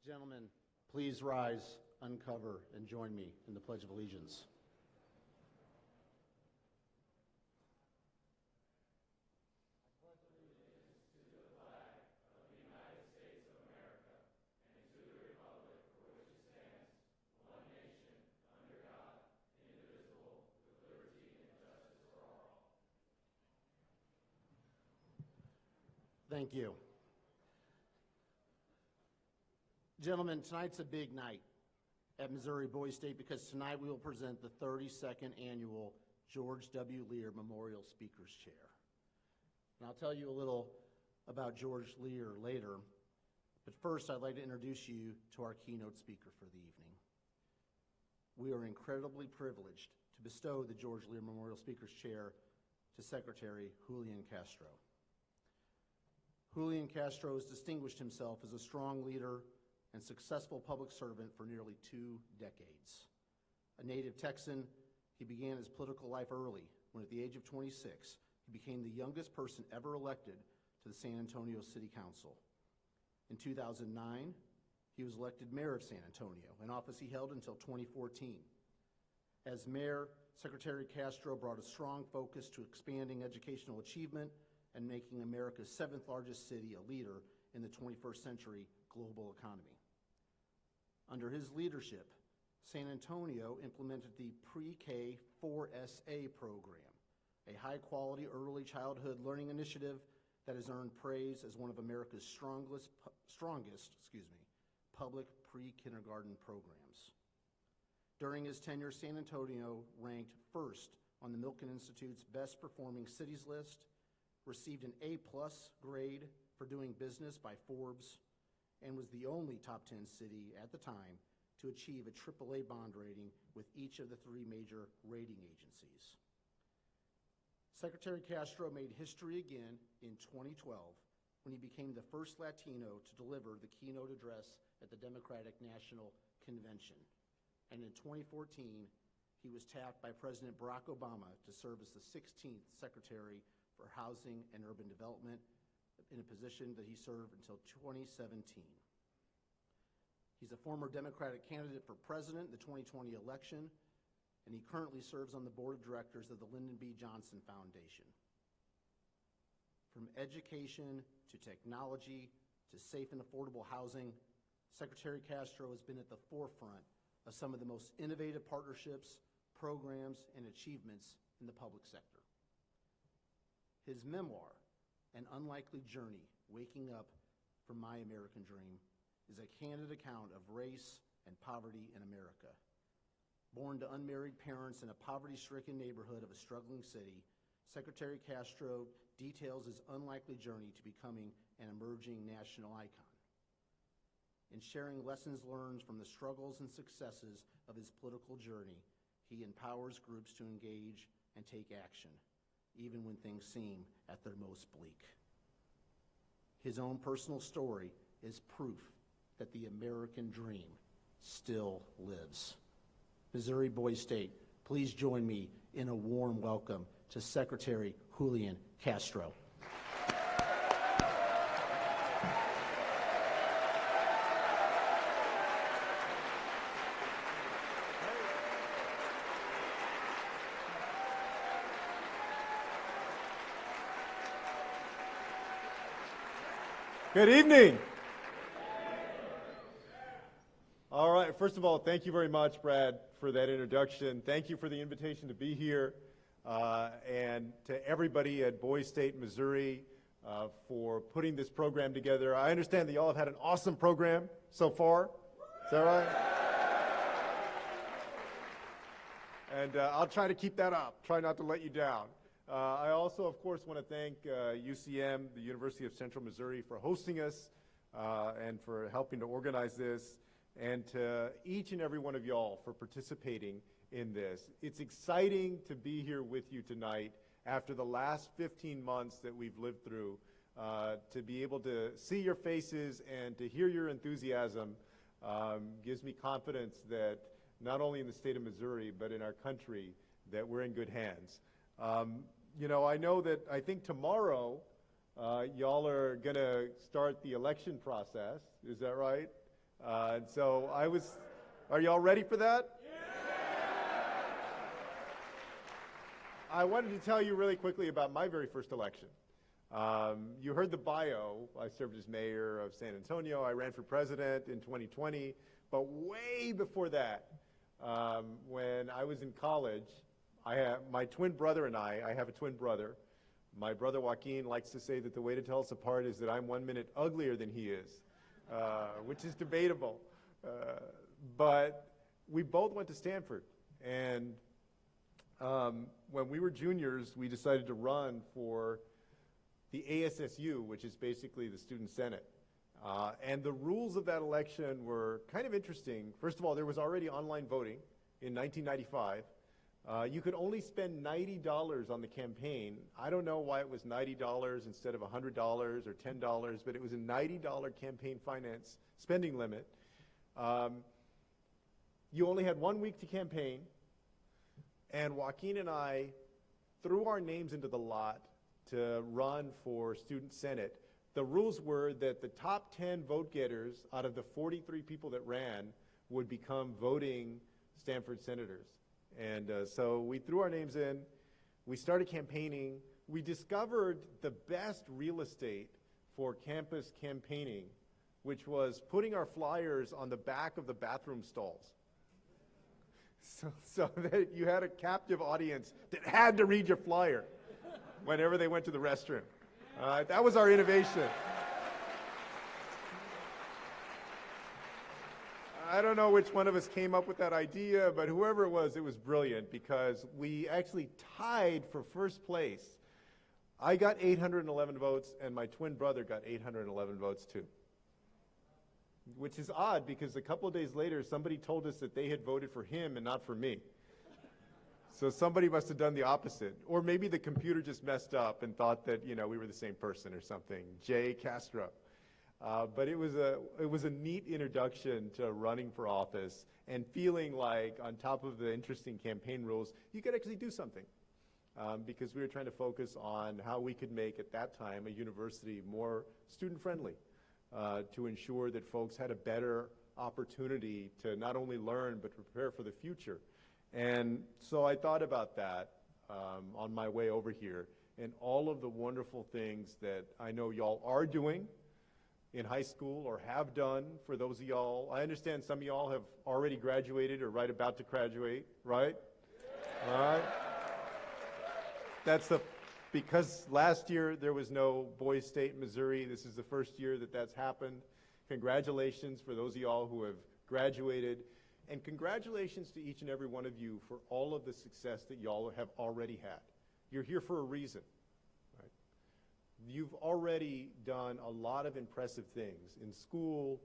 Gentlemen, please rise, uncover, and join me in the Pledge of Allegiance. Thank you. Gentlemen, tonight's a big night at Missouri Boys State because tonight we will present the 32nd Annual George W. Lear Memorial Speaker's Chair. And I'll tell you a little about George Lear later, but first I'd like to introduce you to our keynote speaker for the evening. We are incredibly privileged to bestow the George Lear Memorial Speaker's Chair to Secretary Julian Castro. Julian Castro has distinguished himself as a strong leader and successful public servant for nearly 2 decades. A native Texan, he began his political life early when at the age of 26, he became the youngest person ever elected to the San Antonio City Council. In 2009, he was elected mayor of San Antonio, an office he held until 2014. As mayor, Secretary Castro brought a strong focus to expanding educational achievement and making America's 7th largest city a leader in the 21st century global economy. Under his leadership, San Antonio implemented the Pre-K 4SA program, a high-quality early childhood learning initiative that has earned praise as one of America's strongest public pre-kindergarten programs. During his tenure, San Antonio ranked first on the Milken Institute's Best Performing Cities list, received an A+ grade for doing business by Forbes, and was the only top 10 city at the time to achieve a AAA bond rating with each of the 3 major rating agencies. Secretary Castro made history again in 2012 when he became the first Latino to deliver the keynote address at the Democratic National Convention. And in 2014, he was tapped by President Barack Obama to serve as the 16th Secretary for Housing and Urban Development, in a position that he served until 2017. He's a former Democratic candidate for president in the 2020 election, and he currently serves on the board of directors of the Lyndon B. Johnson Foundation. From education to technology to safe and affordable housing, Secretary Castro has been at the forefront of some of the most innovative partnerships, programs, and achievements in the public sector. His memoir, An Unlikely Journey, Waking Up from My American Dream, is a candid account of race and poverty in America. Born to unmarried parents in a poverty-stricken neighborhood of a struggling city, Secretary Castro details his unlikely journey to becoming an emerging national icon. In sharing lessons learned from the struggles and successes of his political journey, he empowers groups to engage and take action, even when things seem at their most bleak. His own personal story is proof that the American dream still lives. Missouri Boys State, please join me in a warm welcome to Secretary Julian Castro. Good evening. All right, first of all, thank you very much, Brad, for that introduction. Thank you for the invitation to be here, and to everybody at Boys State, Missouri, for putting this program together. I understand that you all have had an awesome program so far. Is that right? And I'll try to keep that up, try not to let you down. I also, of course, want to thank UCM, the University of Central Missouri, for hosting us and for helping to organize this, and to each and every one of y'all for participating in this. It's exciting to be here with you tonight after the last 15 months that we've lived through, to be able to see your faces and to hear your enthusiasm gives me confidence that not only in the state of Missouri, but in our country, that we're in good hands. You know, I think tomorrow y'all are going to start the election process. Is that right? And so are you all ready for that? I wanted to tell you really quickly about my very first election. You heard the bio. I served as mayor of San Antonio. I ran for president in 2020. But way before that, when I was in college, my twin brother and I have a twin brother. My brother Joaquin likes to say that the way to tell us apart is that I'm 1 minute uglier than he is, which is debatable. But we both went to Stanford. And when we were juniors, we decided to run for the ASSU, which is basically the Student Senate. And the rules of that election were kind of interesting. First of all, there was already online voting in 1995. You could only spend $90 on the campaign. I don't know why it was $90 instead of $100 or $10, but it was a $90 campaign finance spending limit. You only had 1 week to campaign. And Joaquin and I threw our names into the lot to run for Student Senate. The rules were that the top 10 vote getters out of the 43 people that ran would become voting Stanford senators. And so we threw our names in. We started campaigning. We discovered the best real estate for campus campaigning, which was putting our flyers on the back of the bathroom stalls. So that you had a captive audience that had to read your flyer whenever they went to the restroom. That was our innovation. I don't know which one of us came up with that idea, but whoever it was brilliant because we actually tied for first place. I got 811 votes, and my twin brother got 811 votes too. Which is odd because a couple of days later, somebody told us that they had voted for him and not for me. So somebody must have done the opposite. Or maybe the computer just messed up and thought that, we were the same person or something. Julian Castro. But it was a neat introduction to running for office and feeling like on top of the interesting campaign rules, you could actually do something. Because we were trying to focus on how we could make, at that time, a university more student-friendly. To ensure that folks had a better opportunity to not only learn but prepare for the future. And so I thought about that on my way over here and all of the wonderful things that I know y'all are doing in high school or have done for those of y'all. I understand some of y'all have already graduated or right about to graduate, right? Yeah. All right. Because last year there was no Boys State, Missouri. This is the first year that that's happened. Congratulations for those of y'all who have graduated. And congratulations to each and every one of you for all of the success that y'all have already had. You're here for a reason. Right? You've already done a lot of impressive things in school,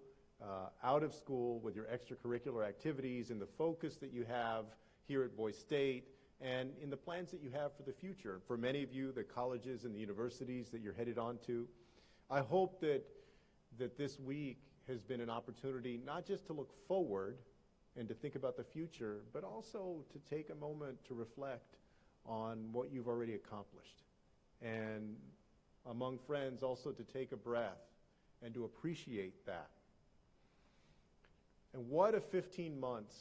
out of school, with your extracurricular activities and the focus that you have here at Boys State, and in the plans that you have for the future. For many of you, the colleges and the universities that you're headed on to, I hope that this week has been an opportunity not just to look forward and to think about the future, but also to take a moment to reflect on what you've already accomplished. And among friends, also to take a breath and to appreciate that. And what a 15 months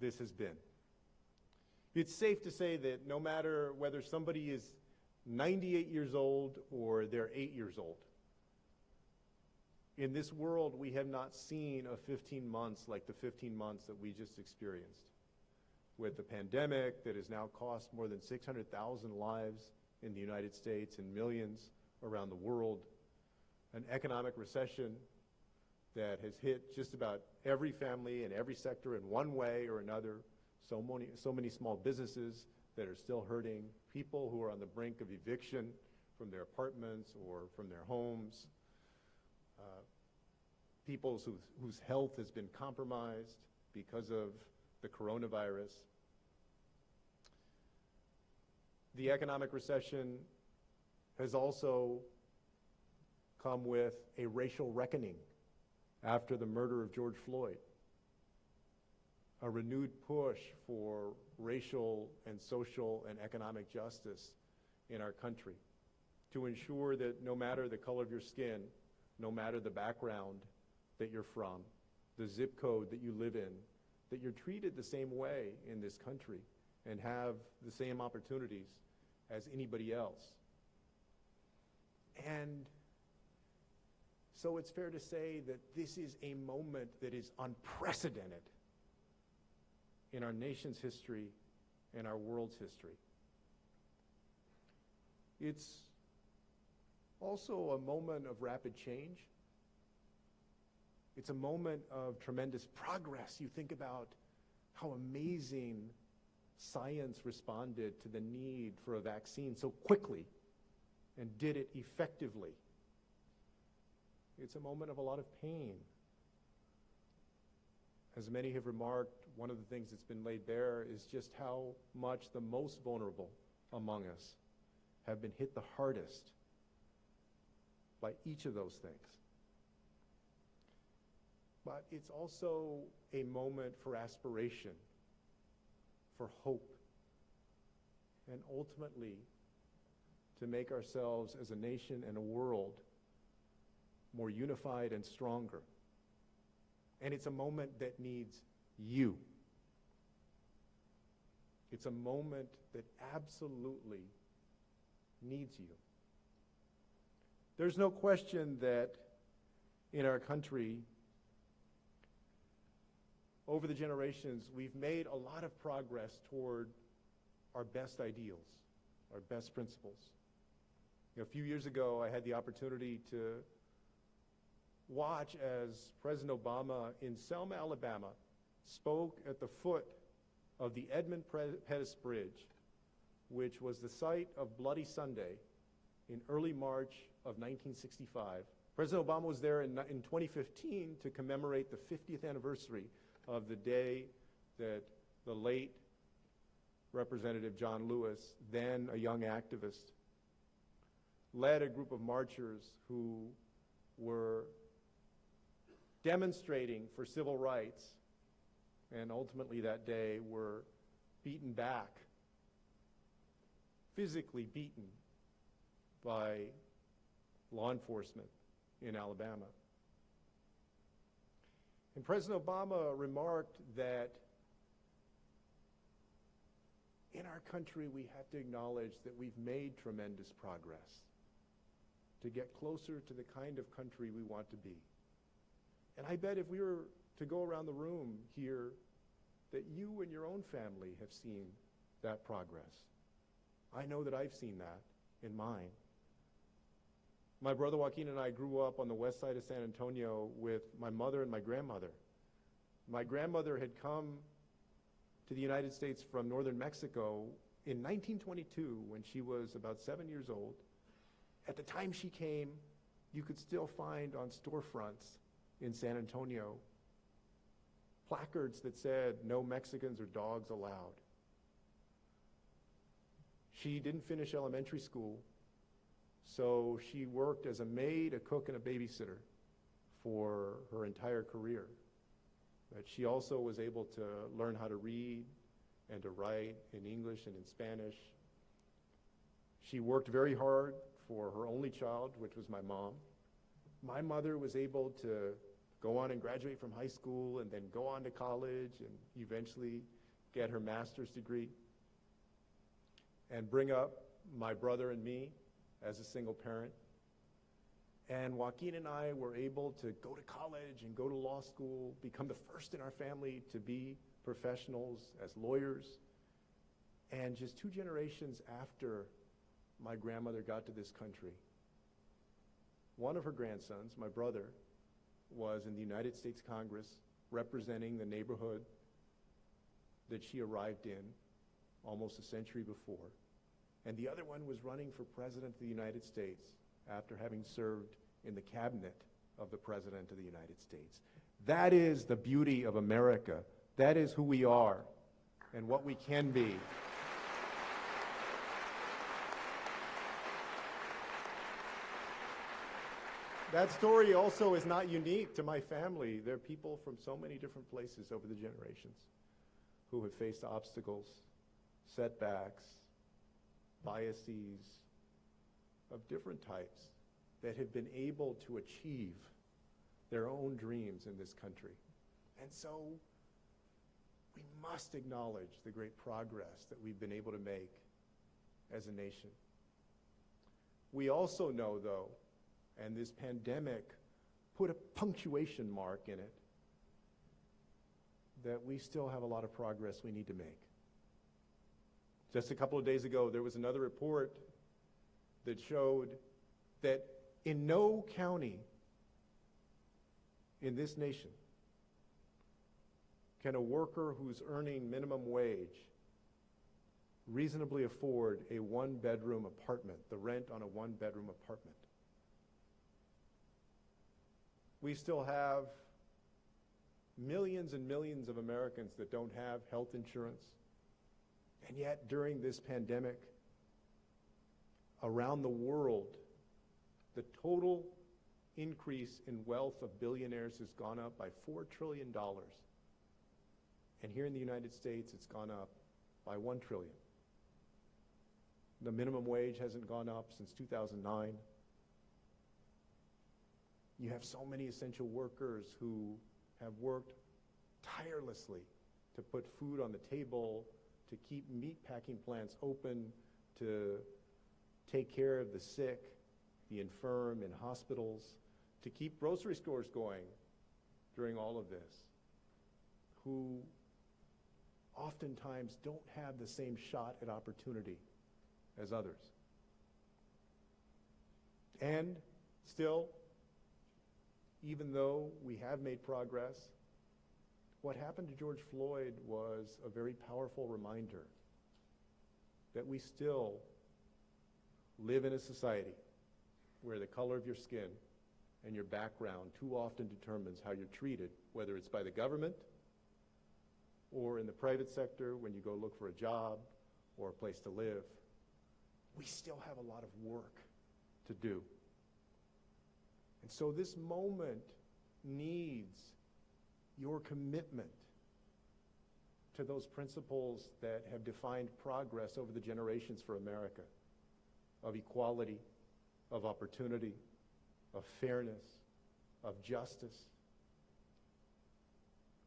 this has been. It's safe to say that no matter whether somebody is 98 years old or they're 8 years old, in this world we have not seen a 15 months like the 15 months that we just experienced. With the pandemic that has now cost more than 600,000 lives in the United States and millions around the world, an economic recession that has hit just about every family and every sector in one way or another, so many small businesses that are still hurting, people who are on the brink of eviction from their apartments or from their homes, people whose health has been compromised because of the coronavirus. The economic recession has also come with a racial reckoning after the murder of George Floyd. A renewed push for racial and social and economic justice in our country to ensure that no matter the color of your skin, no matter the background that you're from, the zip code that you live in, that you're treated the same way in this country and have the same opportunities as anybody else. And so it's fair to say that this is a moment that is unprecedented in our nation's history and our world's history. It's also a moment of rapid change. It's a moment of tremendous progress. You think about how amazing science responded to the need for a vaccine so quickly and did it effectively. It's a moment of a lot of pain. As many have remarked, one of the things that's been laid bare is just how much the most vulnerable among us have been hit the hardest by each of those things. But it's also a moment for aspiration, for hope, and ultimately to make ourselves as a nation and a world more unified and stronger. And it's a moment that needs you. It's a moment that absolutely needs you. There's no question that in our country, over the generations, we've made a lot of progress toward our best ideals, our best principles. A few years ago, I had the opportunity to watch as President Obama in Selma, Alabama, spoke at the foot of the Edmund Pettus Bridge, which was the site of Bloody Sunday in early March of 1965. President Obama was there in 2015 to commemorate the 50th anniversary of the day that the late Representative John Lewis, then a young activist, led a group of marchers who were demonstrating for civil rights, and ultimately that day were beaten back, physically beaten by law enforcement in Alabama. And President Obama remarked that in our country we have to acknowledge that we've made tremendous progress to get closer to the kind of country we want to be. And I bet if we were to go around the room here, that you and your own family have seen that progress. I know that I've seen that in mine. My brother Joaquin and I grew up on the west side of San Antonio with my mother and my grandmother. My grandmother had come to the United States from northern Mexico in 1922 when she was about 7 years old. At the time she came, you could still find on storefronts in San Antonio placards that said, "No Mexicans or dogs allowed." She didn't finish elementary school, so she worked as a maid, a cook, and a babysitter for her entire career. But she also was able to learn how to read and to write in English and in Spanish. She worked very hard for her only child, which was my mom. My mother was able to go on and graduate from high school and then go on to college and eventually get her master's degree and bring up my brother and me as a single parent. And Joaquin and I were able to go to college and go to law school, become the first in our family to be professionals as lawyers. And just 2 generations after my grandmother got to this country, one of her grandsons, my brother, was in the United States Congress representing the neighborhood that she arrived in almost a century before. And the other one was running for president of the United States after having served in the cabinet of the President of the United States. That is the beauty of America. That is who we are and what we can be. That story also is not unique to my family. There are people from so many different places over the generations who have faced obstacles, setbacks, biases of different types that have been able to achieve their own dreams in this country. And so we must acknowledge the great progress that we've been able to make as a nation. We also know, though, and this pandemic put a punctuation mark in it, that we still have a lot of progress we need to make. Just a couple of days ago, there was another report that showed that in no county in this nation can a worker who's earning minimum wage reasonably afford a one-bedroom apartment, the rent on a one-bedroom apartment. We still have millions and millions of Americans that don't have health insurance. And yet, during this pandemic, around the world, the total increase in wealth of billionaires has gone up by $4 trillion. And here in the United States, it's gone up by $1 trillion. The minimum wage hasn't gone up since 2009. You have so many essential workers who have worked tirelessly to put food on the table, to keep meat packing plants open, to take care of the sick, the infirm in hospitals, to keep grocery stores going during all of this, who oftentimes don't have the same shot at opportunity as others. And still, even though we have made progress, what happened to George Floyd was a very powerful reminder that we still live in a society where the color of your skin and your background too often determines how you're treated, whether it's by the government or in the private sector when you go look for a job or a place to live. We still have a lot of work to do. And so this moment needs your commitment to those principles that have defined progress over the generations for America, of equality, of opportunity, of fairness, of justice,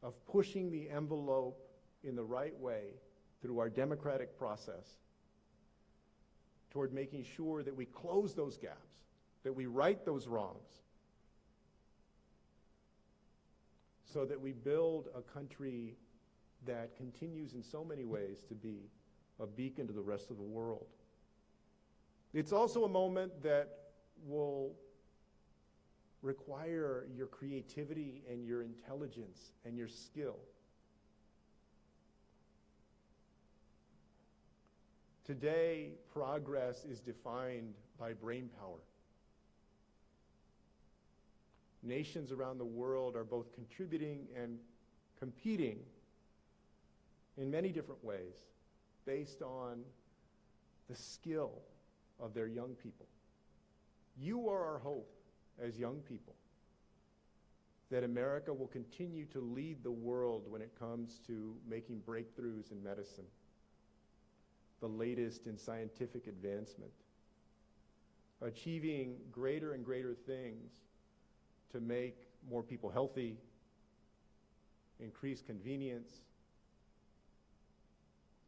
of pushing the envelope in the right way through our democratic process toward making sure that we close those gaps, that we right those wrongs, so that we build a country that continues in so many ways to be a beacon to the rest of the world. It's also a moment that will require your creativity and your intelligence and your skill. Today, progress is defined by brain power. Nations around the world are both contributing and competing in many different ways based on the skill of their young people. You are our hope as young people, that America will continue to lead the world when it comes to making breakthroughs in medicine, the latest in scientific advancement, achieving greater and greater things to make more people healthy, increase convenience,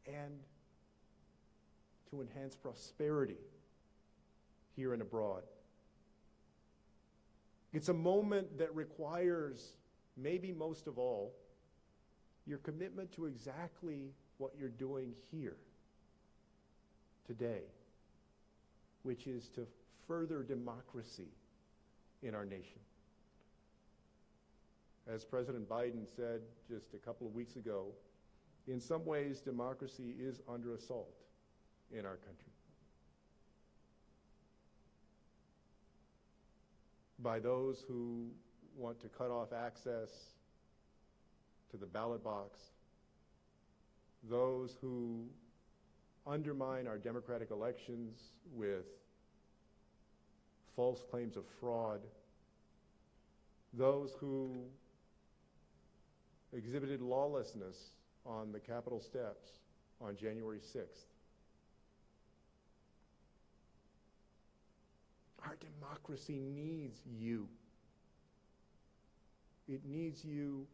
and to enhance prosperity here and abroad. It's a moment that requires, maybe most of all, your commitment to exactly what you're doing here today, which is to further democracy in our nation. As President Biden said just a couple of weeks ago, in some ways, democracy is under assault in our country by those who want to cut off access to the ballot box, those who undermine our democratic elections with false claims of fraud, those who exhibited lawlessness on the Capitol steps on January 6th. Our democracy needs you. it needs you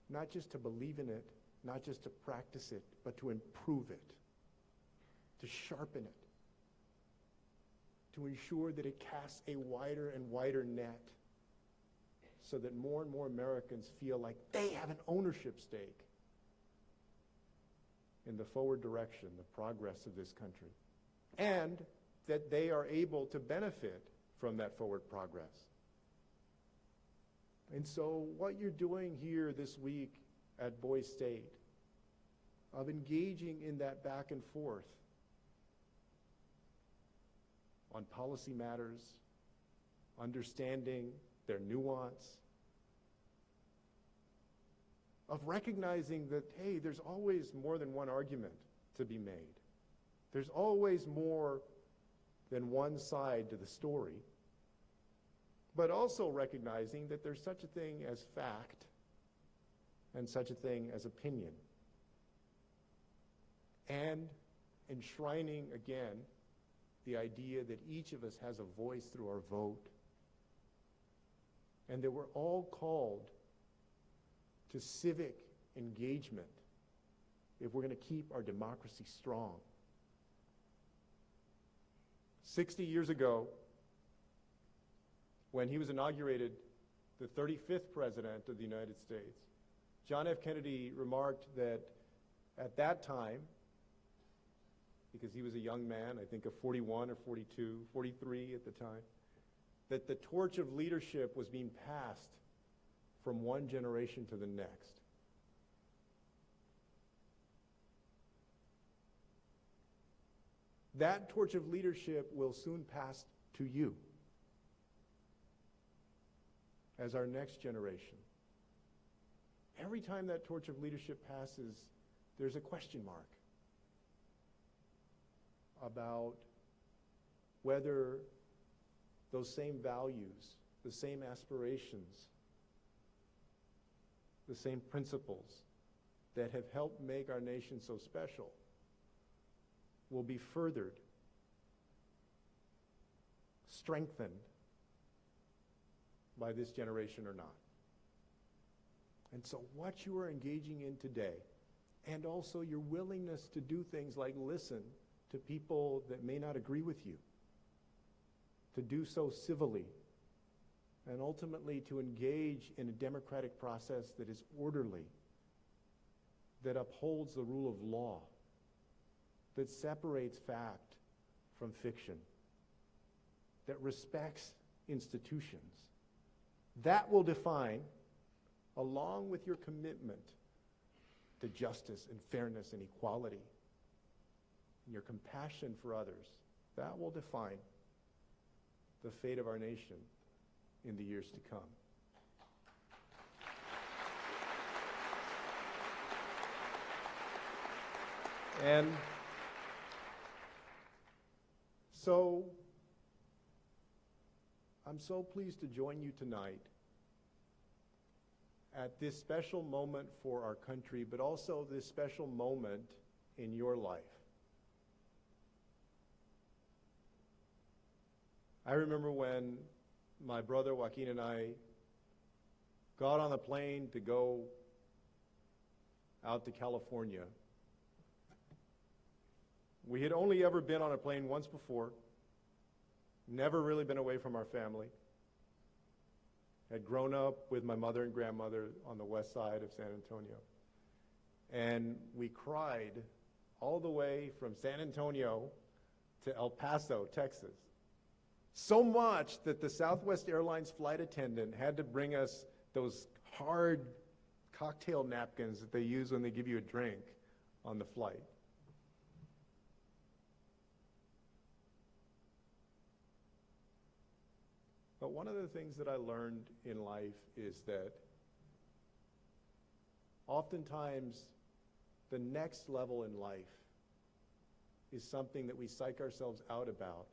not just to believe in it, not just to practice it, but to improve it, to sharpen it, to ensure that it casts a wider and wider net so that more and more Americans feel like they have an ownership stake in the forward direction, the progress of this country, and that they are able to benefit from that forward progress. And so what you're doing here this week at Boise State, of engaging in that back and forth on policy matters, understanding their nuance, of recognizing that, hey, there's always more than one argument to be made. There's always more than one side to the story, but also recognizing that there's such a thing as fact and such a thing as opinion. And enshrining again the idea that each of us has a voice through our vote, and that we're all called to civic engagement if we're going to keep our democracy strong. 60 years ago, when he was inaugurated the 35th President of the United States, John F. Kennedy remarked that at that time, because he was a young man, I think of 41 or 42, 43 at the time, that the torch of leadership was being passed from one generation to the next. That torch of leadership will soon pass to you as our next generation. Every time that torch of leadership passes, there's a question mark about whether those same values, the same aspirations, the same principles that have helped make our nation so special will be furthered, strengthened by this generation or not. And so what you are engaging in today, and also your willingness to do things like listen to people that may not agree with you, to do so civilly, and ultimately to engage in a democratic process that is orderly, that upholds the rule of law, that separates fact from fiction, that respects institutions. That will define, along with your commitment to justice and fairness and equality, and your compassion for others, that will define the fate of our nation in the years to come. And so, I'm so pleased to join you tonight at this special moment for our country, but also this special moment in your life. I remember when my brother Joaquin and I got on a plane to go out to California. We had only ever been on a plane once before, never really been away from our family. Had grown up with my mother and grandmother on the west side of San Antonio. And we cried all the way from San Antonio to El Paso, Texas. So much that the Southwest Airlines flight attendant had to bring us those hard cocktail napkins that they use when they give you a drink on the flight. But one of the things that I learned in life is that oftentimes the next level in life is something that we psych ourselves out about,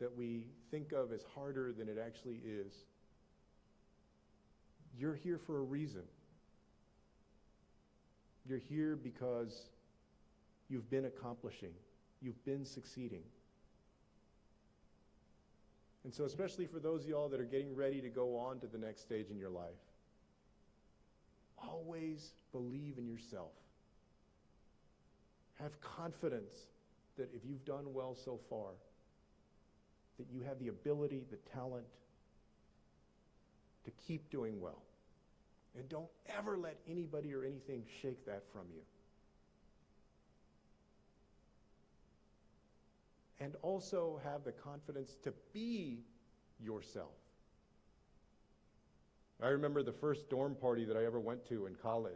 that we think of as harder than it actually is. You're here for a reason. You're here because you've been accomplishing, you've been succeeding. And so especially for those of y'all that are getting ready to go on to the next stage in your life, always believe in yourself. Have confidence that if you've done well so far, that you have the ability, the talent to keep doing well. And don't ever let anybody or anything shake that from you. And also have the confidence to be yourself. I remember the first dorm party that I ever went to in college.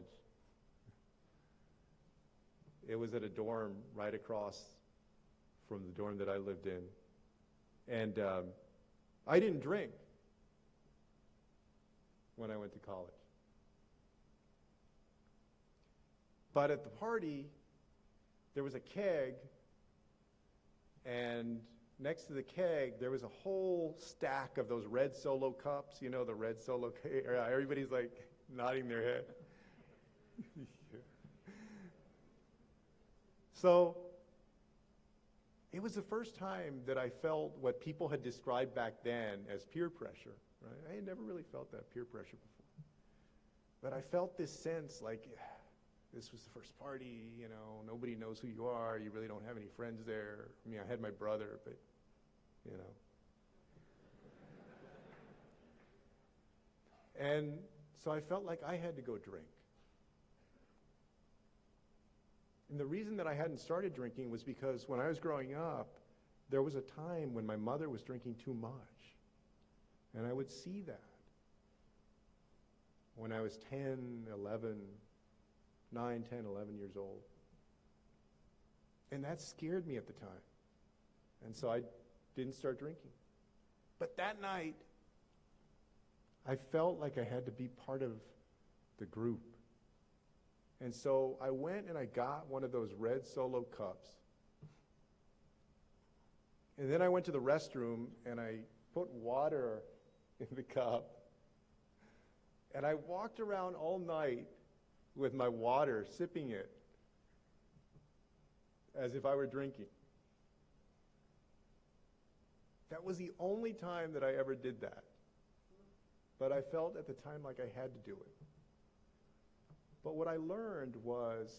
It was at a dorm right across from the dorm that I lived in. And I didn't drink when I went to college. But at the party, there was a keg, and next to the keg, there was a whole stack of those red Solo cups. You know, the red Solo, everybody's like nodding their head. So it was the first time that I felt what people had described back then as peer pressure. Right? I had never really felt that peer pressure before. But I felt this sense like, this was the first party, you know, nobody knows who you are, you really don't have any friends there. I mean, I had my brother, but, you know. And so I felt like I had to go drink. And the reason that I hadn't started drinking was because when I was growing up, there was a time when my mother was drinking too much. And I would see that. When I was 10, 11, 9, 10, 11 years old. And that scared me at the time. And so I didn't start drinking. But that night, I felt like I had to be part of the group. And so I went and I got one of those red Solo cups. And then I went to the restroom and I put water in the cup. And I walked around all night with my water, sipping it as if I were drinking. That was the only time that I ever did that. But I felt at the time like I had to do it. But what I learned was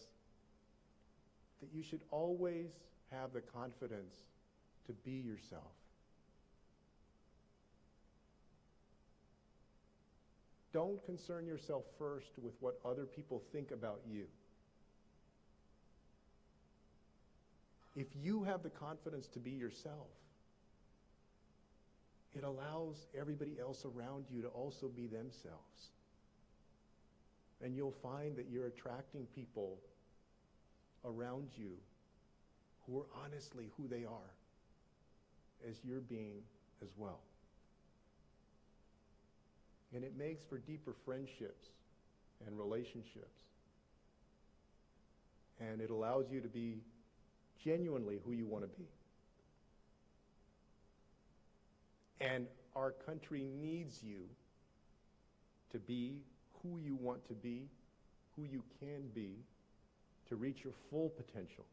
that you should always have the confidence to be yourself. Don't concern yourself first with what other people think about you. If you have the confidence to be yourself, it allows everybody else around you to also be themselves. And you'll find that you're attracting people around you who are honestly who they are, as you're being as well. And it makes for deeper friendships and relationships. And it allows you to be genuinely who you want to be. And our country needs you to be who you want to be, who you can be, to reach your full potential.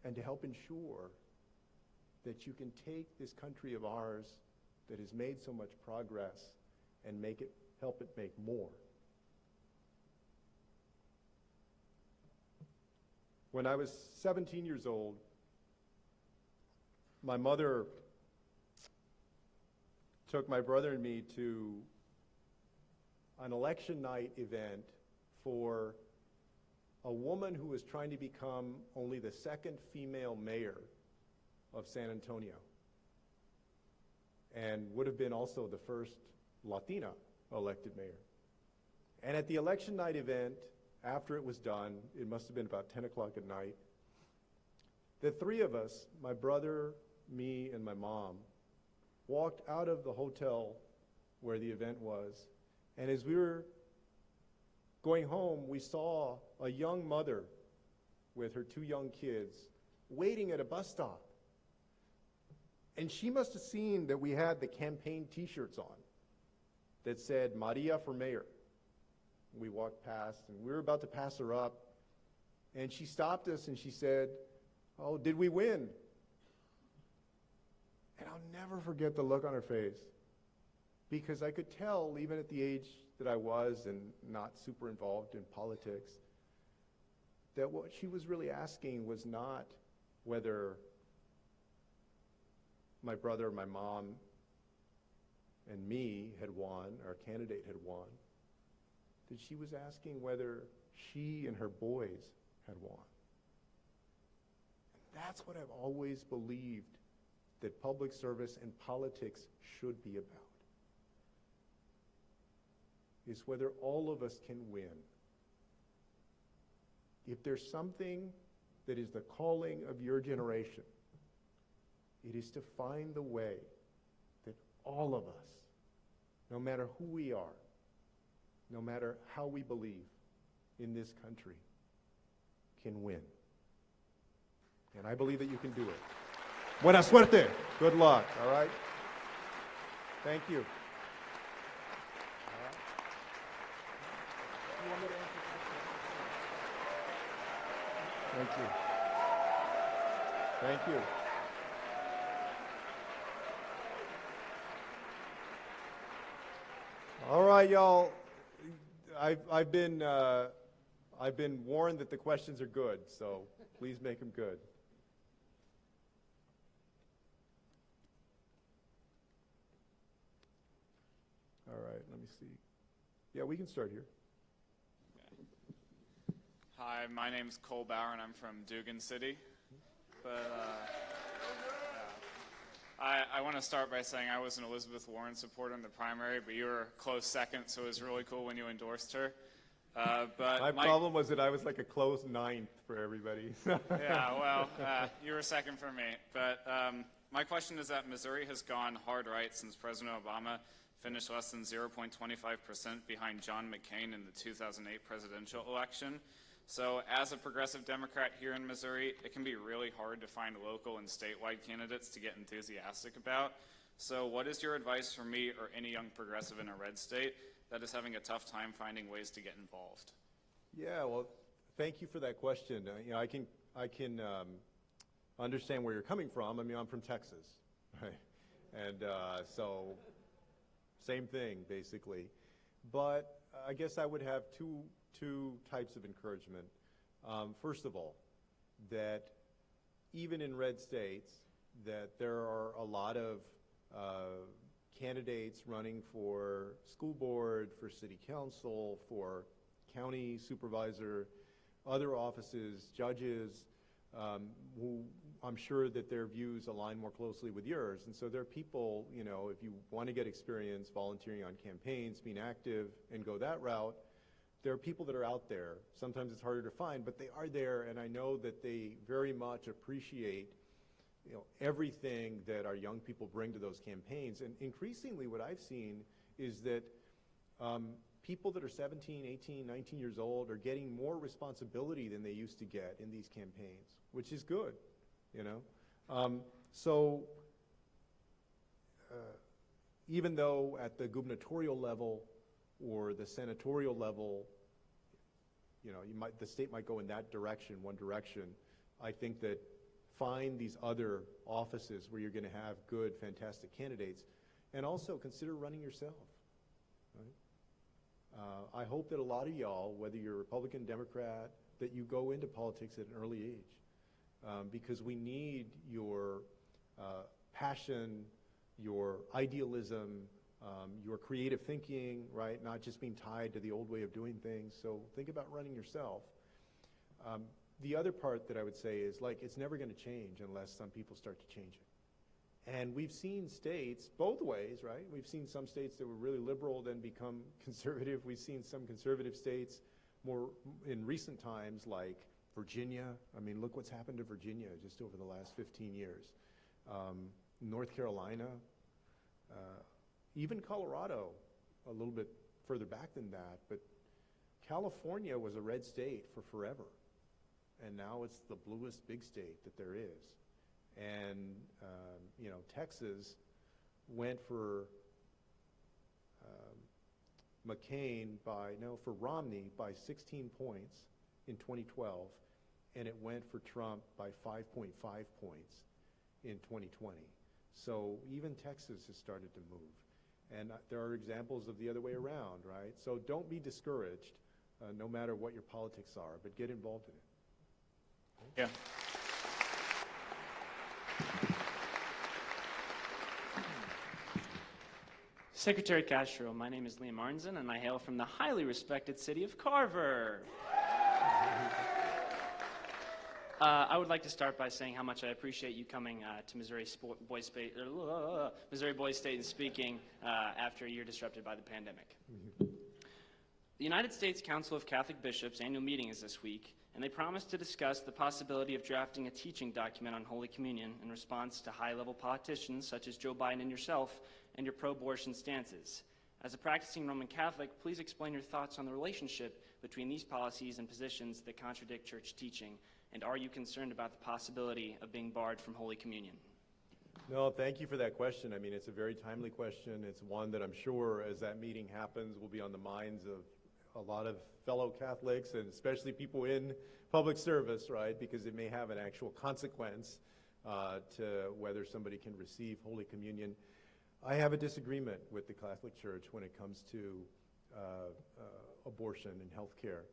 And to help ensure that you can take this country of ours that has made so much progress and help it make more. When I was 17 years old, my mother took my brother and me to an election night event for a woman who was trying to become only the second female mayor of San Antonio, and would have been also the first Latina elected mayor. And at the election night event, after it was done, it must have been about 10 o'clock at night, the three of us, my brother, me, and my mom, walked out of the hotel where the event was, and as we were going home, we saw a young mother with her 2 young kids waiting at a bus stop. And she must have seen that we had the campaign t-shirts on that said, Maria for mayor. We walked past, and we were about to pass her up, and she stopped us and she said, "Oh, did we win?" And I'll never forget the look on her face, because I could tell, even at the age that I was and not super involved in politics, that what she was really asking was not whether my brother, my mom, and me had won, or a candidate had won. That she was asking whether she and her boys had won. And that's what I've always believed that public service and politics should be about, is whether all of us can win. If there's something that is the calling of your generation, it is to find the way that all of us, no matter who we are, no matter how we believe in this country, can win. And I believe that you can do it. Buena suerte. Good luck, all right? Thank you. Thank you. Thank you. All right, y'all. I've been warned that the questions are good, so please make them good. All right, let me see. Yeah, we can start here. Hi, my name's Cole Bauer, and I'm from Dugan City. But I want to start by saying I was an Elizabeth Warren supporter in the primary, but you were a close second, so it was really cool when you endorsed her. But my problem was that I was like a close ninth for everybody. Yeah, well, you were second for me. But my question is that Missouri has gone hard right since President Obama finished less than 0.25% behind John McCain in the 2008 presidential election. So as a progressive Democrat here in Missouri, it can be really hard to find local and statewide candidates to get enthusiastic about. So what is your advice for me or any young progressive in a red state that is having a tough time finding ways to get involved? Yeah, well, thank you for that question. I can understand where you're coming from. I mean, I'm from Texas, right? And so same thing, basically. But I guess I would have two types of encouragement. First of all, that even in red states, that there are a lot of candidates running for school board, for city council, for county supervisor, other offices, judges, who I'm sure that their views align more closely with yours. And so there are people, if you want to get experience volunteering on campaigns, being active, and go that route, there are people that are out there. Sometimes it's harder to find, but they are there, and I know that they very much appreciate everything that our young people bring to those campaigns. And increasingly what I've seen is that people that are 17, 18, 19 years old are getting more responsibility than they used to get in these campaigns, which is good, So even though at the gubernatorial level or the senatorial level, the state might go in that direction, one direction, I think that find these other offices where you're going to have good, fantastic candidates, and also consider running yourself. Right? I hope that a lot of y'all, whether you're Republican, Democrat, that you go into politics at an early age, because we need your passion, your idealism, your creative thinking, right? Not just being tied to the old way of doing things. So think about running yourself. The other part that I would say is, it's never going to change unless some people start to change it. And we've seen states both ways, right? We've seen some states that were really liberal then become conservative. We've seen some conservative states more in recent times, like Virginia. I mean, look what's happened to Virginia just over the last 15 years. North Carolina, even Colorado, a little bit further back than that, but California was a red state for forever, and now it's the bluest big state that there is. And Texas went for Romney by 16 points in 2012, and it went for Trump by 5.5 points in 2020. So even Texas has started to move. And there are examples of the other way around, right? So don't be discouraged, no matter what your politics are, but get involved in it. Yeah. Secretary Castro, my name is Liam Arnzen, and I hail from the highly respected city of Carver. I would like to start by saying how much I appreciate you coming to Missouri Boys State and speaking after a year disrupted by the pandemic. The United States Council of Catholic Bishops' annual meeting is this week, and they promised to discuss the possibility of drafting a teaching document on Holy Communion in response to high-level politicians such as Joe Biden and yourself and your pro-abortion stances. As a practicing Roman Catholic, please explain your thoughts on the relationship between these policies and positions that contradict church teaching, and are you concerned about the possibility of being barred from Holy Communion? No, thank you for that question. I mean, it's a very timely question. It's one that I'm sure as that meeting happens will be on the minds of a lot of fellow Catholics and especially people in public service, right? Because it may have an actual consequence to whether somebody can receive Holy Communion. I have a disagreement with the Catholic Church when it comes to abortion and health care.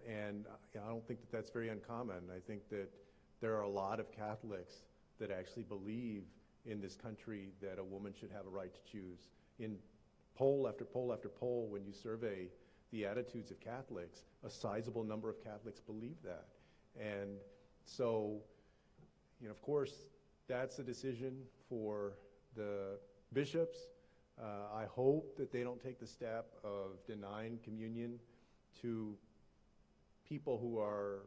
And I don't think that that's very uncommon. I think that there are a lot of Catholics that actually believe in this country that a woman should have a right to choose. In poll after poll after poll, when you survey the attitudes of Catholics, a sizable number of Catholics believe that. And so, you know, of course, that's a decision for the bishops. I hope that they don't take the step of denying communion to people who are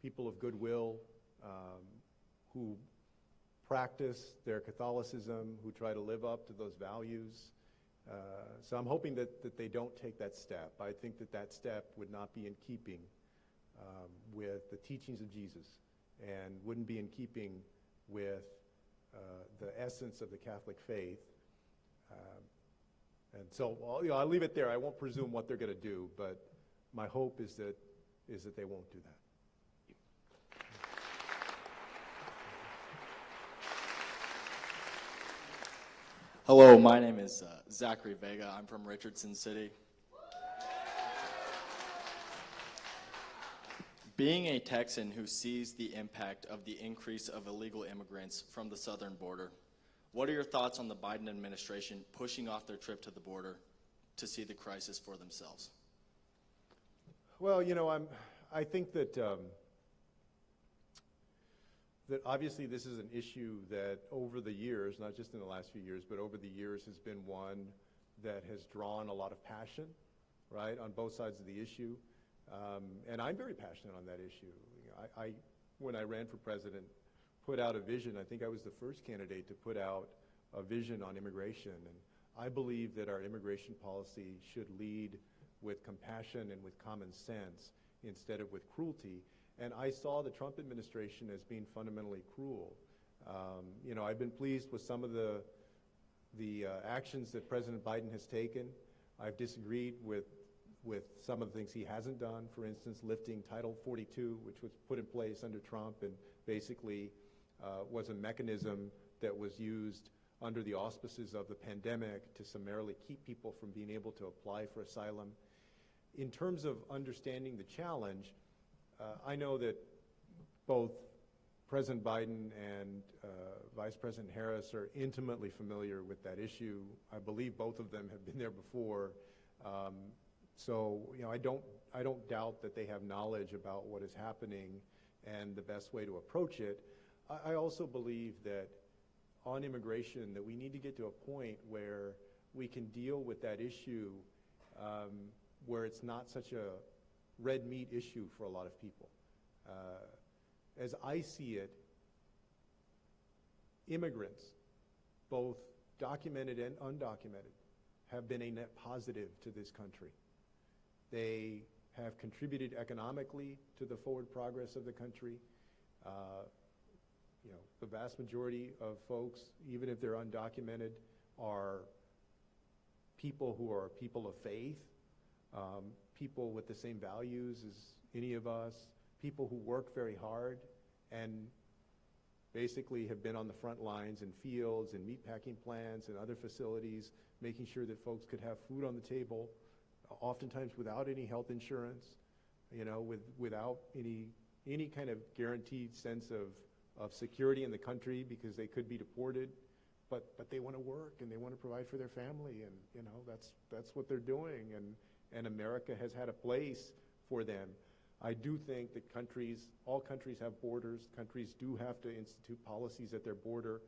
people of goodwill, who practice their Catholicism, who try to live up to those values. So I'm hoping that they don't take that step. I think that that step would not be in keeping with the teachings of Jesus and wouldn't be in keeping with the essence of the Catholic faith. And so I'll leave it there. I won't presume what they're going to do, but my hope is that they won't do that. Hello, my name is Zachary Vega. I'm from Richardson City. Being a Texan who sees the impact of the increase of illegal immigrants from the southern border, what are your thoughts on the Biden administration pushing off their trip to the border to see the crisis for themselves? Well, you know, I think that that obviously this is an issue that over the years, not just in the last few years, but over the years has been one that has drawn a lot of passion, right, on both sides of the issue. And I'm very passionate on that issue. I when I ran for president, put out a vision. I think I was the first candidate to put out a vision on immigration. And I believe that our immigration policy should lead with compassion and with common sense instead of with cruelty. And I saw the Trump administration as being fundamentally cruel. You know, I've been pleased with some of the actions that President Biden has taken. I've disagreed with some of the things he hasn't done. For instance, lifting Title 42, which was put in place under Trump and basically was a mechanism that was used under the auspices of the pandemic to summarily keep people from being able to apply for asylum. In terms of understanding the challenge, I know that both President Biden and Vice President Harris are intimately familiar with that issue. I believe both of them have been there before. So, you know, I don't doubt that they have knowledge about what is happening and the best way to approach it. I also believe that on immigration that we need to get to a point where we can deal with that issue where it's not such a red meat issue for a lot of people. As I see it, immigrants, both documented and undocumented, have been a net positive to this country. They have contributed economically to the forward progress of the country. You know, the vast majority of folks, even if they're undocumented, are people who are people of faith, people with the same values as any of us, people who work very hard and basically have been on the front lines in fields and meatpacking plants and other facilities, making sure that folks could have food on the table, oftentimes without any health insurance, without any kind of guaranteed sense of security in the country because they could be deported. But they want to work and they want to provide for their family, and that's what they're doing, and America has had a place for them. I do think that all countries have borders. Countries do have to institute policies at their border.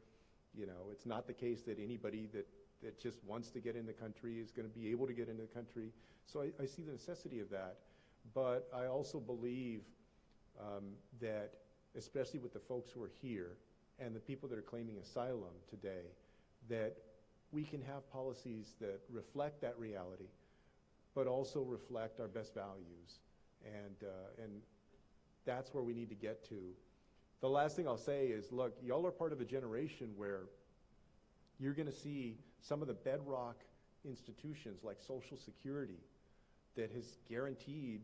It's not the case that anybody that just wants to get in the country is going to be able to get into the country. So I see the necessity of that. But I also believe that, especially with the folks who are here and the people that are claiming asylum today, that we can have policies that reflect that reality, but also reflect our best values. And that's where we need to get to. The last thing I'll say is, look, y'all are part of a generation where you're going to see some of the bedrock institutions like Social Security that has guaranteed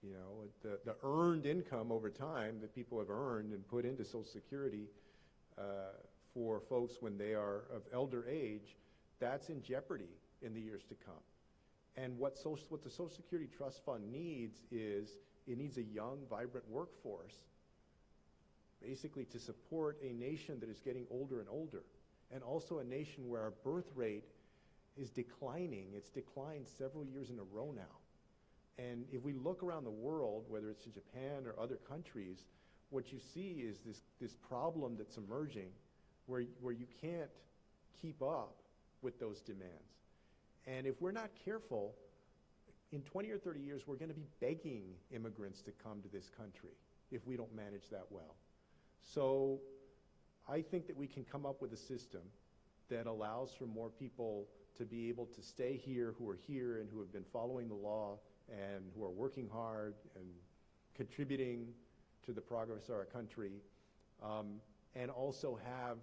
the earned income over time that people have earned and put into Social Security for folks when they are of elder age. That's in jeopardy in the years to come. And what the Social Security Trust Fund needs is it needs a young, vibrant workforce, basically to support a nation that is getting older and older, and also a nation where our birth rate is declining. It's declined several years in a row now. And if we look around the world, whether it's in Japan or other countries, what you see is this problem that's emerging where you can't keep up with those demands. And if we're not careful, in 20 or 30 years, we're going to be begging immigrants to come to this country if we don't manage that well. So I think that we can come up with a system that allows for more people to be able to stay here who are here and who have been following the law and who are working hard and contributing to the progress of our country, and also have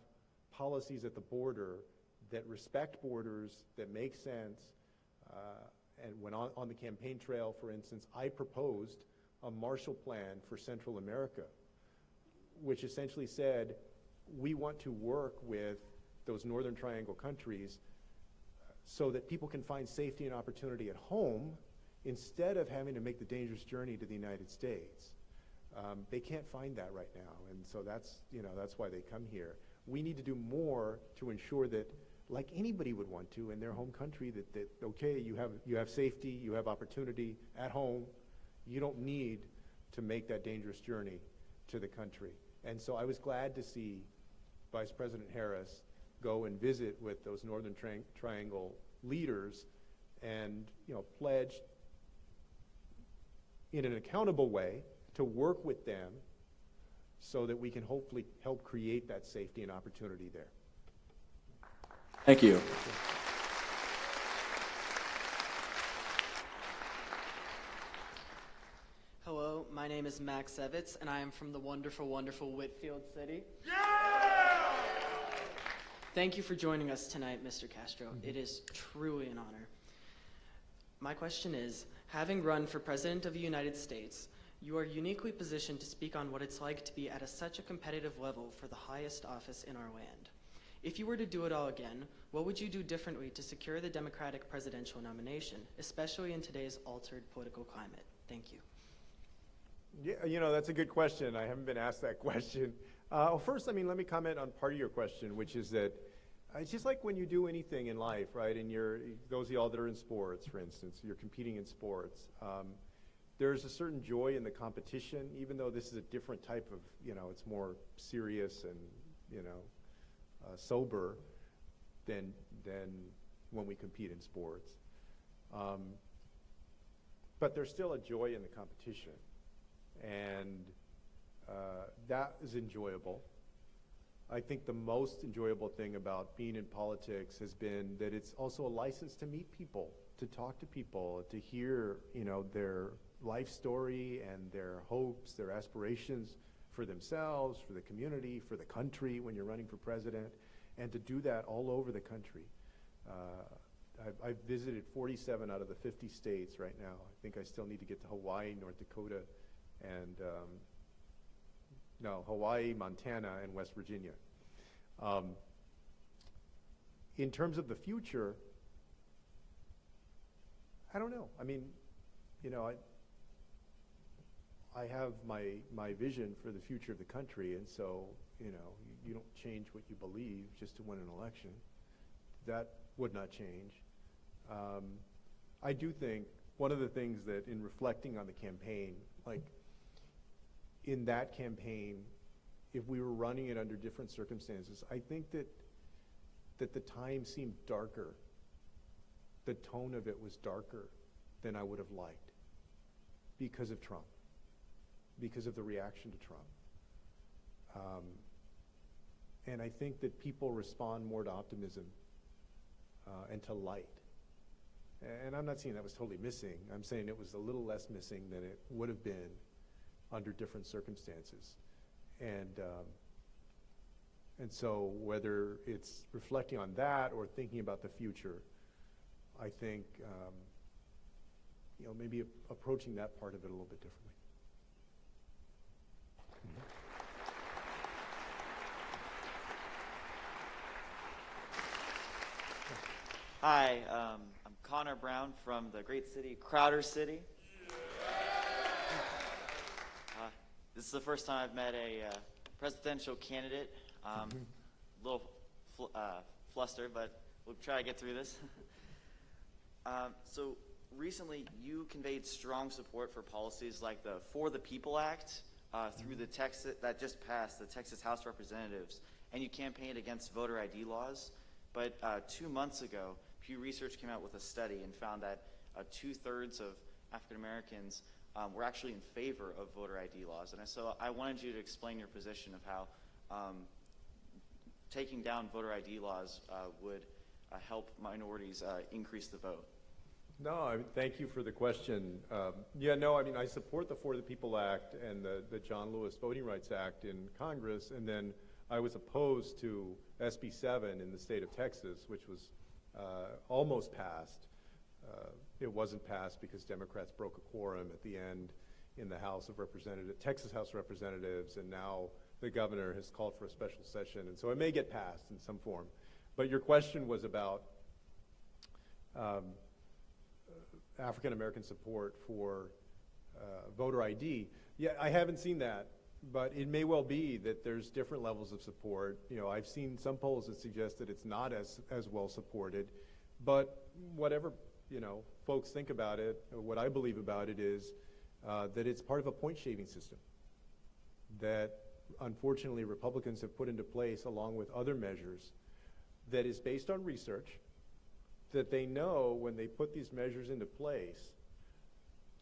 policies at the border that respect borders, that make sense. And when on the campaign trail, for instance, I proposed a Marshall Plan for Central America, which essentially said, we want to work with those Northern Triangle countries so that people can find safety and opportunity at home instead of having to make the dangerous journey to the United States. They can't find that right now, and so that's why they come here. We need to do more to ensure that, like anybody would want to in their home country, that okay, you have safety, you have opportunity at home. You don't need to make that dangerous journey to the country. And so I was glad to see Vice President Harris go and visit with those Northern Triangle leaders and pledge in an accountable way to work with them so that we can hopefully help create that safety and opportunity there. Thank you. Hello, my name is Max Evitz, and I am from the wonderful, wonderful Whitfield City. Yeah! Thank you for joining us tonight, Mr. Castro. It is truly an honor. My question is, having run for President of the United States, you are uniquely positioned to speak on what it's like to be at such a competitive level for the highest office in our land. If you were to do it all again, what would you do differently to secure the Democratic presidential nomination, especially in today's altered political climate? Thank you. Yeah, that's a good question. I haven't been asked that question. Well, first, let me comment on part of your question, which is that it's just like when you do anything in life, right? And those of y'all that are in sports, for instance, you're competing in sports. There's a certain joy in the competition, even though this is a different type of, it's more serious and, sober than when we compete in sports. But there's still a joy in the competition, and that is enjoyable. I think the most enjoyable thing about being in politics has been that it's also a license to meet people, to talk to people, to hear, their life story and their hopes, their aspirations for themselves, for the community, for the country when you're running for president, and to do that all over the country. I've visited 47 out of the 50 states right now. I think I still need to get to Hawaii, North Dakota, and No, Hawaii, Montana, and West Virginia. In terms of the future, I don't know. I mean, you know, I have my vision for the future of the country, and so, you know, you don't change what you believe just to win an election. That would not change. I do think one of the things that, in reflecting on the campaign, like in that campaign, if we were running it under different circumstances, I think that the time seemed darker. The tone of it was darker than I would have liked because of Trump, because of the reaction to Trump. And I think that people respond more to optimism and to light. And I'm not saying that was totally missing. I'm saying it was a little less missing than it would have been under different circumstances. And so whether it's reflecting on that or thinking about the future, I think you know, maybe approaching that part of it a little bit differently. Hi, I'm Connor Brown from the great city, Crowder City. This is the first time I've met a presidential candidate. A little flustered, but we'll try to get through this. So recently, you conveyed strong support for policies like the For the People Act through the Texas that just passed the Texas House of Representatives, and you campaigned against voter ID laws. But 2 months ago, Pew Research came out with a study and found that 2/3 of African Americans were actually in favor of voter ID laws. And so I wanted you to explain your position of how taking down voter ID laws would help minorities increase the vote. No, I mean, thank you for the question. Yeah, no, I mean, I support the For the People Act and the John Lewis Voting Rights Act in Congress, and then I was opposed to SB 7 in the state of Texas, which was almost passed. It wasn't passed because Democrats broke a quorum at the end in the House of Representatives, Texas House of Representatives, and now the governor has called for a special session, and so it may get passed in some form. But your question was about African American support for voter ID. Yeah, I haven't seen that, but it may well be that there's different levels of support. You know, I've seen some polls that suggest that it's not as well supported, but whatever, you know, folks think about it, what I believe about it is that it's part of a point shaving system that unfortunately Republicans have put into place along with other measures that is based on research, that they know when they put these measures into place,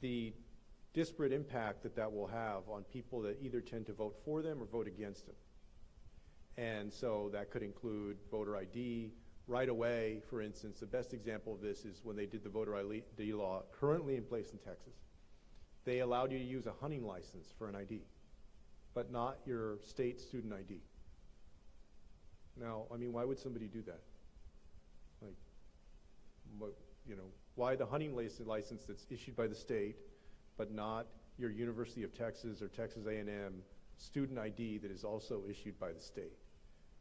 the disparate impact that that will have on people that either tend to vote for them or vote against them. And so that could include voter ID. Right away, for instance, the best example of this is when they did the voter ID law currently in place in Texas. They allowed you to use a hunting license for an ID, but not your state student ID. Now, I mean, why would somebody do that? Like, what, you know, why the hunting license that's issued by the state, but not your University of Texas or Texas A&M student ID that is also issued by the state?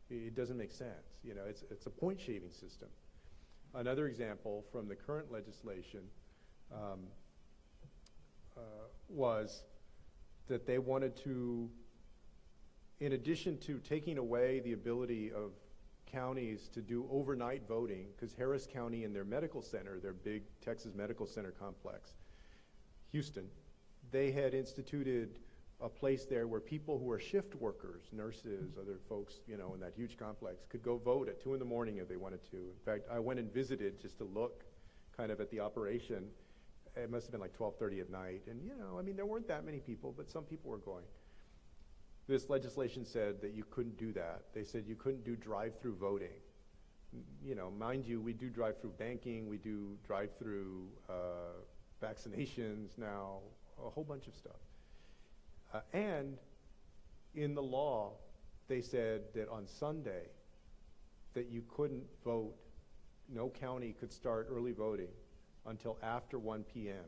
It doesn't make sense. You know, it's a point shaving system. Another example from the current legislation was that they wanted to, in addition to taking away the ability of counties to do overnight voting, because Harris County and their medical center, their big Texas medical center complex, Houston, they had instituted a place there where people who are shift workers, nurses, other folks, you know, in that huge complex, could go vote at 2 in the morning if they wanted to. In fact, I went and visited just to look kind of at the operation. It must have been like 12:30 at night. And, you know, I mean, there weren't that many people, but some people were going. This legislation said that you couldn't do that. They said you couldn't do drive-through voting. You know, mind you, we do drive-through banking, we do drive-through vaccinations now, a whole bunch of stuff. And in the law, they said that on Sunday that you couldn't vote, no county could start early voting until after 1 p.m.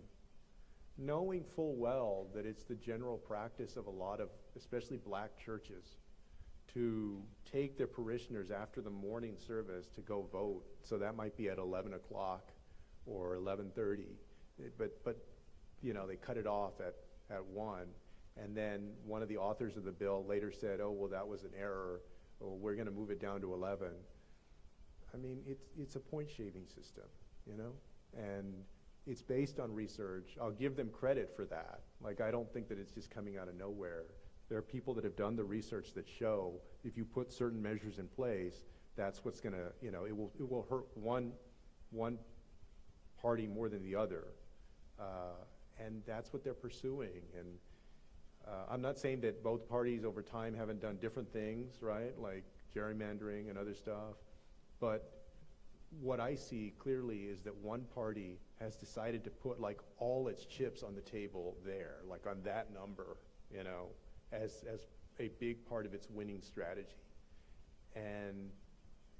knowing full well that it's the general practice of a lot of, especially black churches, to take their parishioners after the morning service to go vote. So that might be at 11 o'clock or 11:30, but you know, they cut it off at 1. And then one of the authors of the bill later said, oh, well, that was an error, or we're going to move it down to 11. I mean, it's a point shaving system, you know, and it's based on research. I'll give them credit for that. Like, I don't think that it's just coming out of nowhere. There are people that have done the research that show if you put certain measures in place, that's what's going to, you know, it will hurt one party more than the other, and that's what they're pursuing. And I'm not saying that both parties over time haven't done different things, right, like gerrymandering and other stuff, but what I see clearly is that one party has decided to put like all its chips on the table there, like on that number, you know, as a big part of its winning strategy. And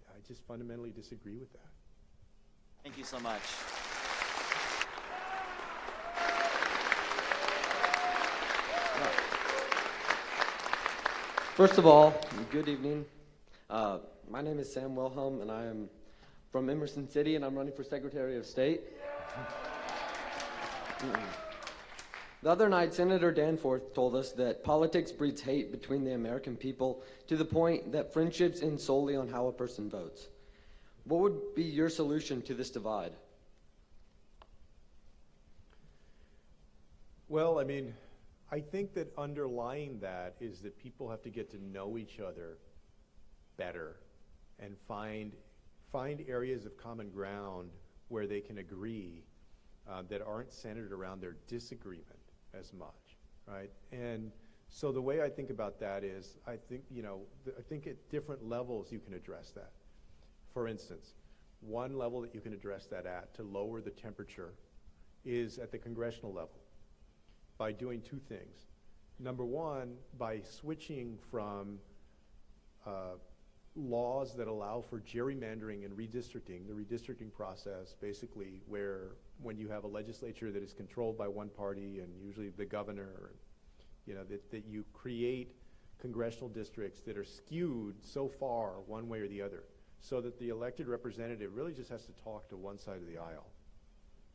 I just fundamentally disagree with that. Thank you so much. First of all, good evening. My name is Sam Wilhelm, and I am from Emerson City, and I'm running for Secretary of State. The other night, Senator Danforth told us that politics breeds hate between the American people to the point that friendships end solely on how a person votes. What would be your solution to this divide? Well, I mean, I think that underlying that is that people have to get to know each other better and find areas of common ground where they can agree that aren't centered around their disagreement as much, right? And so the way I think about that is, I think, you know, I think at different levels you can address that. For instance, one level that you can address that at to lower the temperature is at the congressional level, by doing two things. Number one, by switching from laws that allow for gerrymandering and redistricting, the redistricting process, basically, where when you have a legislature that is controlled by one party and usually the governor, you know, that you create congressional districts that are skewed so far one way or the other, so that the elected representative really just has to talk to one side of the aisle.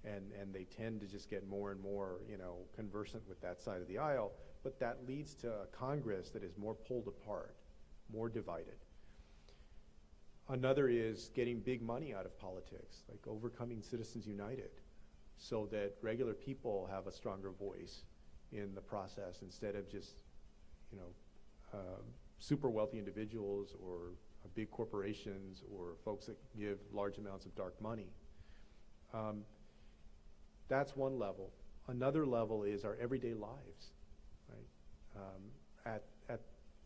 And they tend to just get more and more, you know, conversant with that side of the aisle, but that leads to a Congress that is more pulled apart, more divided. Another is getting big money out of politics, like overcoming Citizens United, so that regular people have a stronger voice in the process instead of just, you know, super wealthy individuals or big corporations or folks that give large amounts of dark money. That's one level. Another level is our everyday lives, right?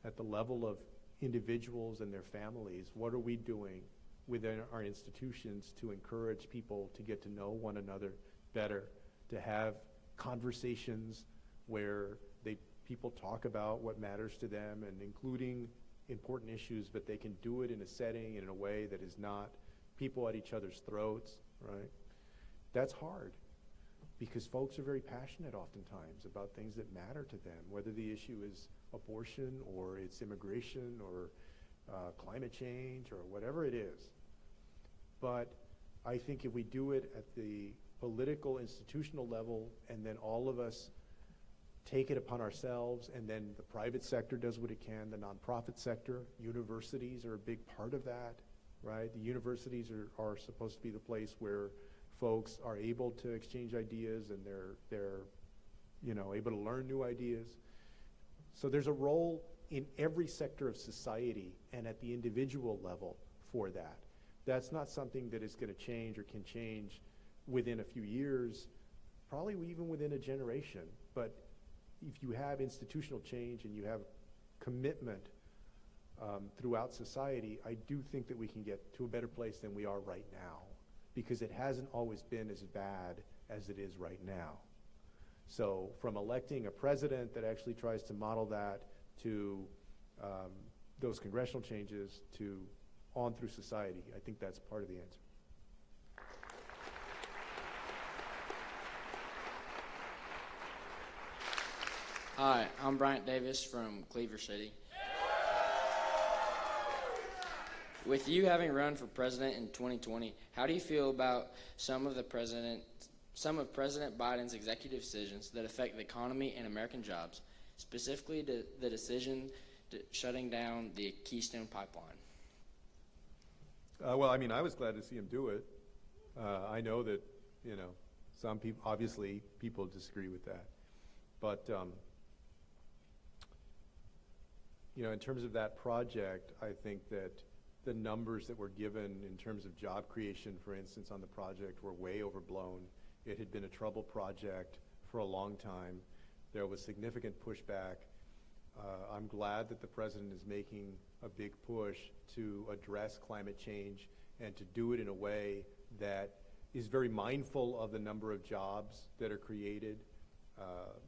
At the level of individuals and their families, what are we doing within our institutions to encourage people to get to know one another better, to have conversations where people talk about what matters to them and including important issues, but they can do it in a setting and in a way that is not people at each other's throats, right? That's hard, because folks are very passionate oftentimes about things that matter to them, whether the issue is abortion or it's immigration or climate change or whatever it is. But I think if we do it at the political, institutional level, and then all of us take it upon ourselves, and then the private sector does what it can, the nonprofit sector, universities are a big part of that, right? The universities are supposed to be the place where folks are able to exchange ideas and they're you know, able to learn new ideas. So there's a role in every sector of society and at the individual level for that. That's not something that is going to change or can change within a few years, probably even within a generation. But if you have institutional change and you have commitment throughout society, I do think that we can get to a better place than we are right now, because it hasn't always been as bad as it is right now. So from electing a president that actually tries to model that to those congressional changes to on through society, I think that's part of the answer. Hi, I'm Bryant Davis from Cleaver City. With you having run for president in 2020, how do you feel about some of President Biden's executive decisions that affect the economy and American jobs, specifically the decision shutting down the Keystone Pipeline? Well, I mean, I was glad to see him do it. I know that, some people, obviously, people disagree with that. But, in terms of that project, I think that the numbers that were given in terms of job creation, for instance, on the project were way overblown. It had been a troubled project for a long time. There was significant pushback. I'm glad that the president is making a big push to address climate change and to do it in a way that is very mindful of the number of jobs that are created.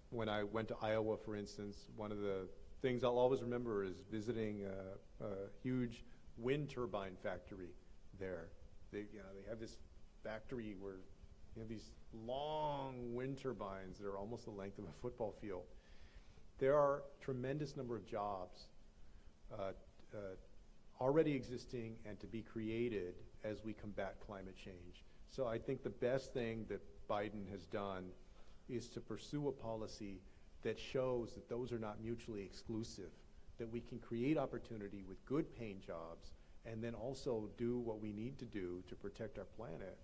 When I went to Iowa, for instance, one of the things I'll always remember is visiting a huge wind turbine factory there. They have this factory where you have these long wind turbines that are almost the length of a football field. There are tremendous number of jobs already existing and to be created as we combat climate change. So I think the best thing that Biden has done is to pursue a policy that shows that those are not mutually exclusive, that we can create opportunity with good paying jobs and then also do what we need to do to protect our planet.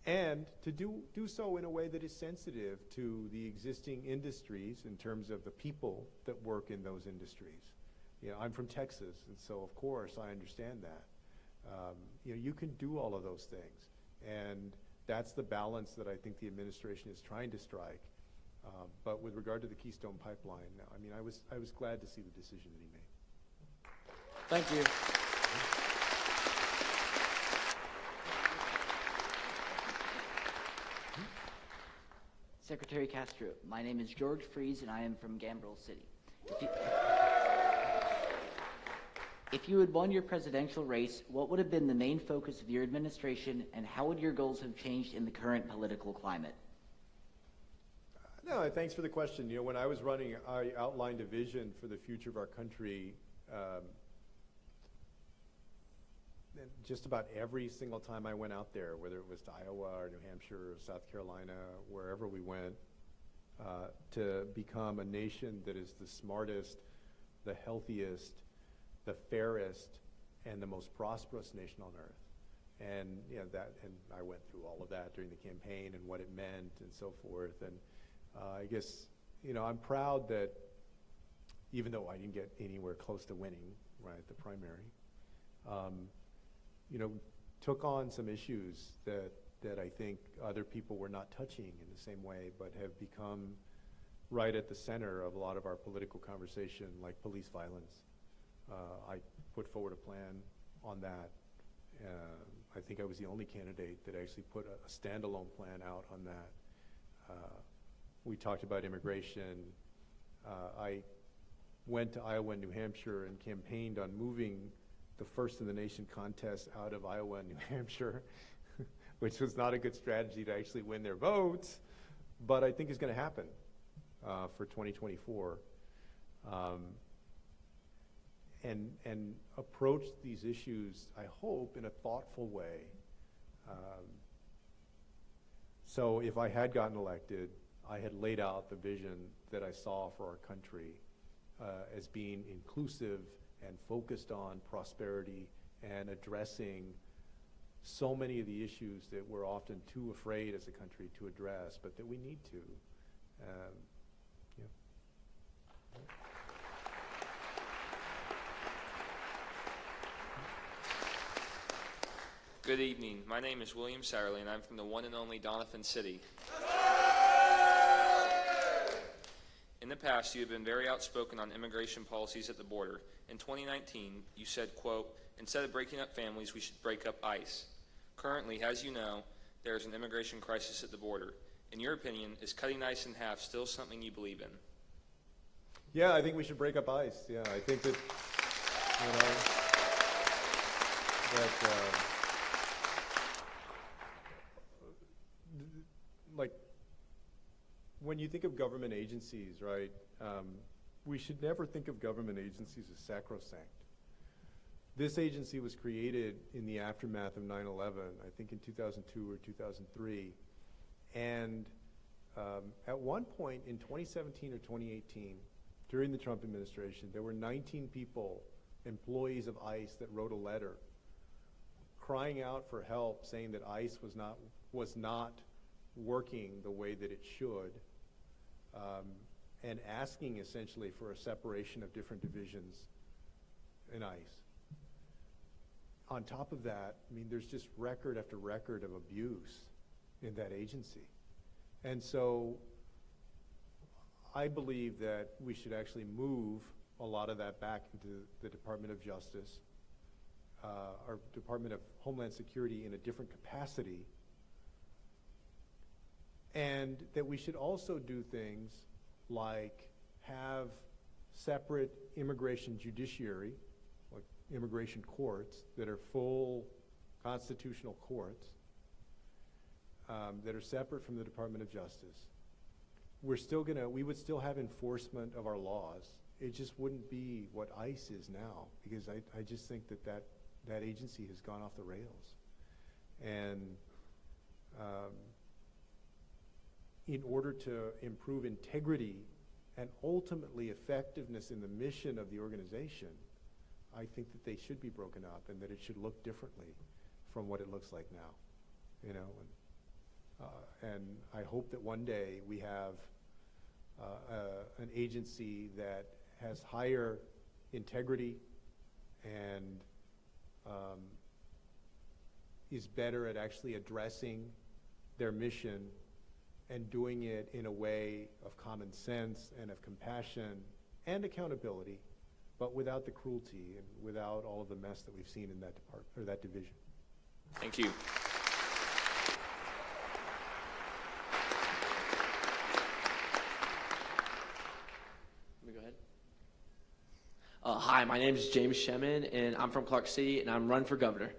And to do so in a way that is sensitive to the existing industries in terms of the people that work in those industries. I'm from Texas, and so of course I understand that. You can do all of those things, and that's the balance that I think the administration is trying to strike. But with regard to the Keystone Pipeline, no, I mean, I was glad to see the decision that he made. Thank you. Secretary Castro, my name is George Fries and I am from Gambrel City. If you had won your presidential race, what would have been the main focus of your administration and how would your goals have changed in the current political climate? No, thanks for the question. When I was running, I outlined a vision for the future of our country. And just about every single time I went out there, whether it was to Iowa or New Hampshire or South Carolina, wherever we went, to become a nation that is the smartest, the healthiest, the fairest, and the most prosperous nation on earth. And and I went through all of that during the campaign and what it meant and so forth. And I guess I'm proud that even though I didn't get anywhere close to winning, right, the primary, took on some issues that I think other people were not touching in the same way, but have become right at the center of a lot of our political conversation, like police violence. I put forward a plan on that. I think I was the only candidate that actually put a standalone plan out on that. We talked about immigration. I went to Iowa and New Hampshire and campaigned on moving the first in the nation contest out of Iowa and New Hampshire, which was not a good strategy to actually win their votes, but I think is going to happen for 2024. And approach these issues, I hope, in a thoughtful way. So if I had gotten elected, I had laid out the vision that I saw for our country as being inclusive and focused on prosperity and addressing so many of the issues that we're often too afraid as a country to address, but that we need to. Good evening. My name is William Satterley, and I'm from the one and only Doniphan City. In the past, you have been very outspoken on immigration policies at the border. In 2019, you said, quote, "Instead of breaking up families, we should break up ICE." Currently, as you know, there is an immigration crisis at the border. In your opinion, is cutting ICE in half still something you believe in? Yeah, I think we should break up ICE. Yeah, I think that, when you think of government agencies, right, we should never think of government agencies as sacrosanct. This agency was created in the aftermath of 9/11, I think in 2002 or 2003. And at one point in 2017 or 2018, during the Trump administration, there were 19 people, employees of ICE, that wrote a letter crying out for help, saying that ICE was not working the way that it should, and asking essentially for a separation of different divisions in ICE. On top of that, I mean, there's just record after record of abuse in that agency. And so I believe that we should actually move a lot of that back into the Department of Justice, or Department of Homeland Security in a different capacity, and that we should also do things like have separate immigration judiciary, like immigration courts that are full constitutional courts, that are separate from the Department of Justice. We would still have enforcement of our laws. It just wouldn't be what ICE is now, because I just think that agency has gone off the rails. And in order to improve integrity and ultimately effectiveness in the mission of the organization, I think that they should be broken up and that it should look differently from what it looks like now, you know. And I hope that one day we have an agency that has higher integrity and is better at actually addressing their mission and doing it in a way of common sense and of compassion and accountability, but without the cruelty and without all of the mess that we've seen in that department or that division. Thank you. Let me go ahead. Hi, my name is James Shemin, and I'm from Clark City, and I'm running for governor.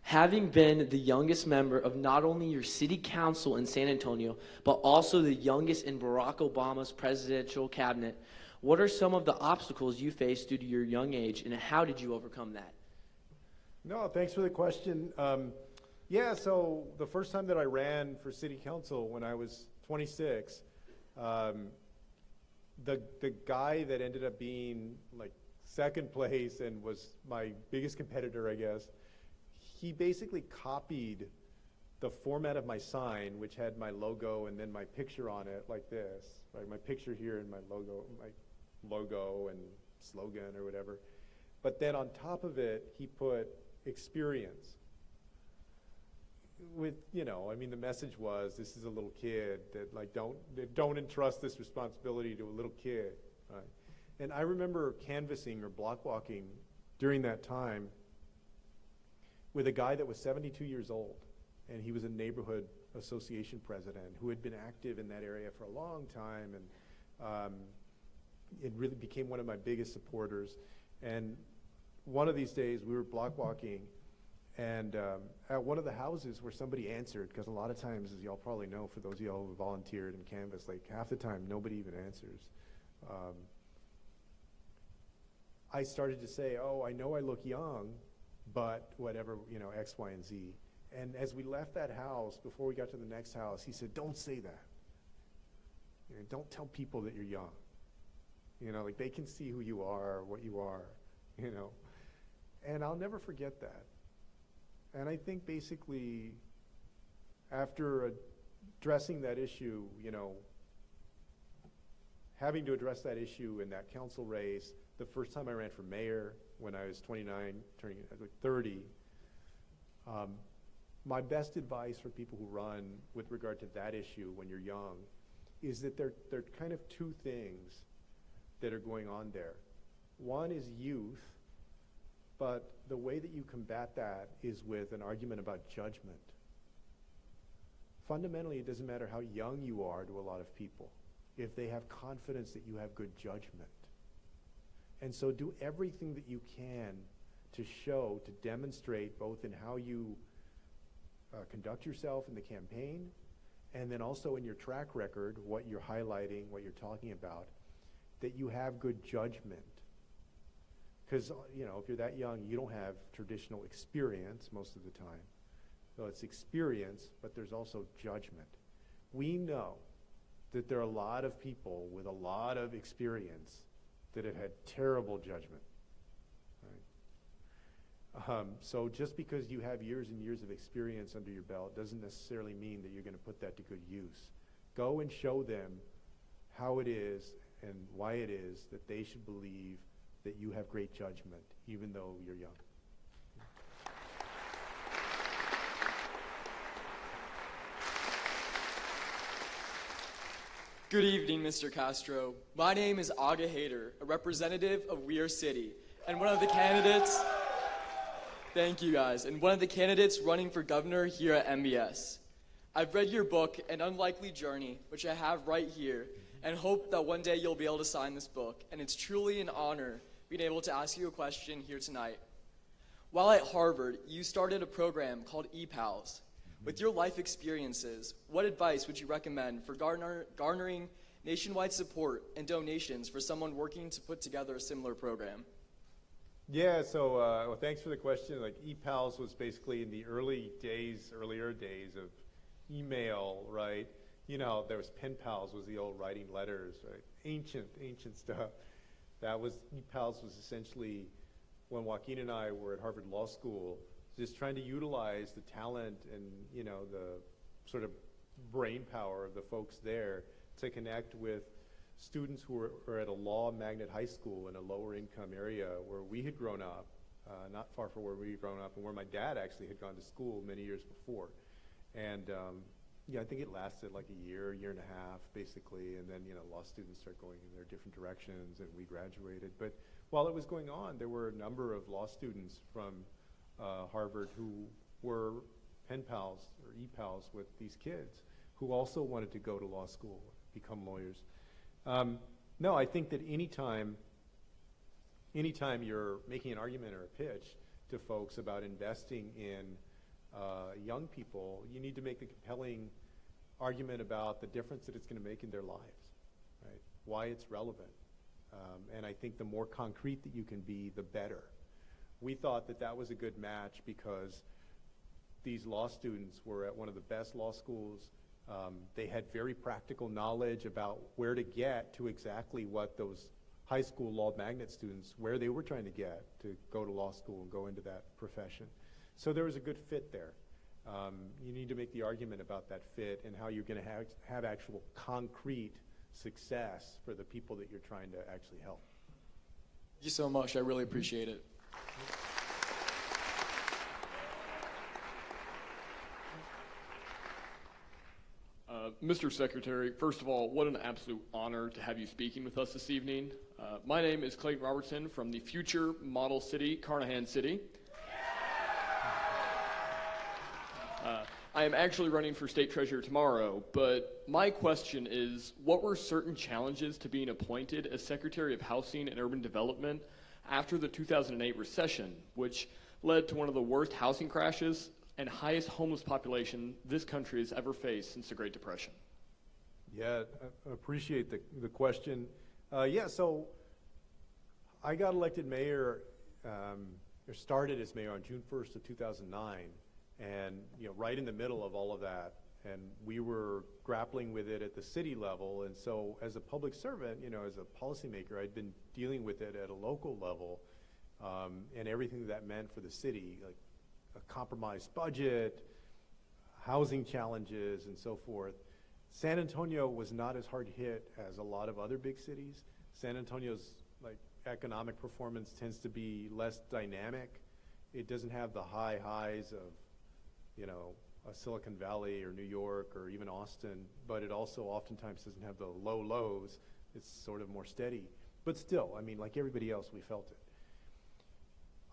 Having been the youngest member of not only your city council in San Antonio, but also the youngest in Barack Obama's presidential cabinet, what are some of the obstacles you faced due to your young age, and how did you overcome that? No, thanks for the question. Yeah, so the first time that I ran for city council when I was 26, the guy that ended up being like second place and was my biggest competitor, I guess, he basically copied the format of my sign, which had my logo and then my picture on it like this, right? My picture here and my logo and slogan or whatever. But then on top of it, he put experience. With, you know, I mean, the message was, this is a little kid that like don't entrust this responsibility to a little kid, right? And I remember canvassing or block walking during that time with a guy that was 72 years old, and he was a neighborhood association president who had been active in that area for a long time, and it really became one of my biggest supporters. And one of these days we were block walking, and at one of the houses where somebody answered, because a lot of times, as y'all probably know, for those of y'all who volunteered and canvassed, like half the time nobody even answers. I started to say, oh, I know I look young, but whatever, you know, X, Y, and Z. And as we left that house, before we got to the next house, he said, don't say that. You know, don't tell people that you're young. You know, like they can see who you are, what you are, you know. And I'll never forget that. And I think basically after addressing that issue, you know, having to address that issue in that council race, the first time I ran for mayor when I was 29, turning 30, my best advice for people who run with regard to that issue when you're young is that there are kind of two things that are going on there. One is youth, but the way that you combat that is with an argument about judgment. Fundamentally, it doesn't matter how young you are to a lot of people if they have confidence that you have good judgment. And so do everything that you can to show, to demonstrate both in how you conduct yourself in the campaign, and then also in your track record, what you're highlighting, what you're talking about, that you have good judgment. Because, if you're that young, you don't have traditional experience most of the time. So it's experience, but there's also judgment. We know that there are a lot of people with a lot of experience that have had terrible judgment. Right? So just because you have years and years of experience under your belt doesn't necessarily mean that you're going to put that to good use. Go and show them how it is and why it is that they should believe that you have great judgment, even though you're young. Good evening, Mr. Castro. My name is Aga Hader, a representative of Weir City, and one of the candidates, thank you guys, and one of the candidates running for governor here at MBS. I've read your book, An Unlikely Journey, which I have right here, and hope that one day you'll be able to sign this book, and it's truly an honor being able to ask you a question here tonight. While at Harvard, you started a program called ePals. With your life experiences, what advice would you recommend for garnering nationwide support and donations for someone working to put together a similar program? Yeah, so well, thanks for the question. Like ePals was basically in the earlier days of email, right? There was pen pals, was the old writing letters, right? Ancient stuff. That was, ePals was essentially when Joaquin and I were at Harvard Law School, just trying to utilize the talent and, the sort of brain power of the folks there to connect with students who were at a law magnet high school in a lower income area where we had grown up, not far from where we had grown up and where my dad actually had gone to school many years before. And I think it lasted like a year and a half, basically, and then, law students start going in their different directions and we graduated. But while it was going on, there were a number of law students from Harvard who were pen pals or e-pals with these kids who also wanted to go to law school, become lawyers. No, I think that anytime you're making an argument or a pitch to folks about investing in young people, you need to make a compelling argument about the difference that it's going to make in their lives, right? Why it's relevant. And I think the more concrete that you can be, the better. We thought that that was a good match because these law students were at one of the best law schools. They had very practical knowledge about where to get to exactly what those high school law magnet students, where they were trying to get to go to law school and go into that profession. So there was a good fit there. You need to make the argument about that fit and how you're going to have actual concrete success for the people that you're trying to actually help. Thank you so much. I really appreciate it. Mr. Secretary, first of all, what an absolute honor to have you speaking with us this evening. My name is Clayton Robertson from the future model city, Carnahan City. I am actually running for state treasurer tomorrow, but my question is, what were certain challenges to being appointed as Secretary of Housing and Urban Development after the 2008 recession, which led to one of the worst housing crashes and highest homeless population this country has ever faced since the Great Depression? Yeah, I appreciate the question. So I got elected mayor, or started as mayor on June 1st of 2009, and right in the middle of all of that, and we were grappling with it at the city level. And so as a public servant, as a policymaker, I'd been dealing with it at a local level, and everything that meant for the city, like a compromised budget, housing challenges, and so forth. San Antonio was not as hard hit as a lot of other big cities. San Antonio's economic performance tends to be less dynamic. It doesn't have the high highs of, a Silicon Valley or New York or even Austin, but it also oftentimes doesn't have the low lows. It's sort of more steady. But still, like everybody else, we felt it.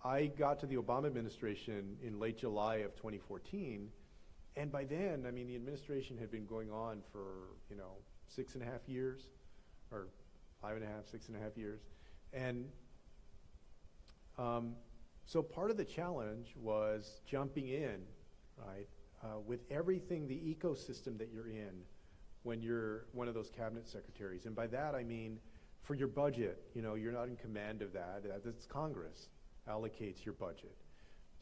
I got to the Obama administration in late July of 2014, and by then, the administration had been going on for, 6.5 years, or 5.5, 6.5 years. And so part of the challenge was jumping in, right, with everything, the ecosystem that you're in when you're one of those cabinet secretaries. And by that I mean, for your budget, you're not in command of that. That's Congress allocates your budget.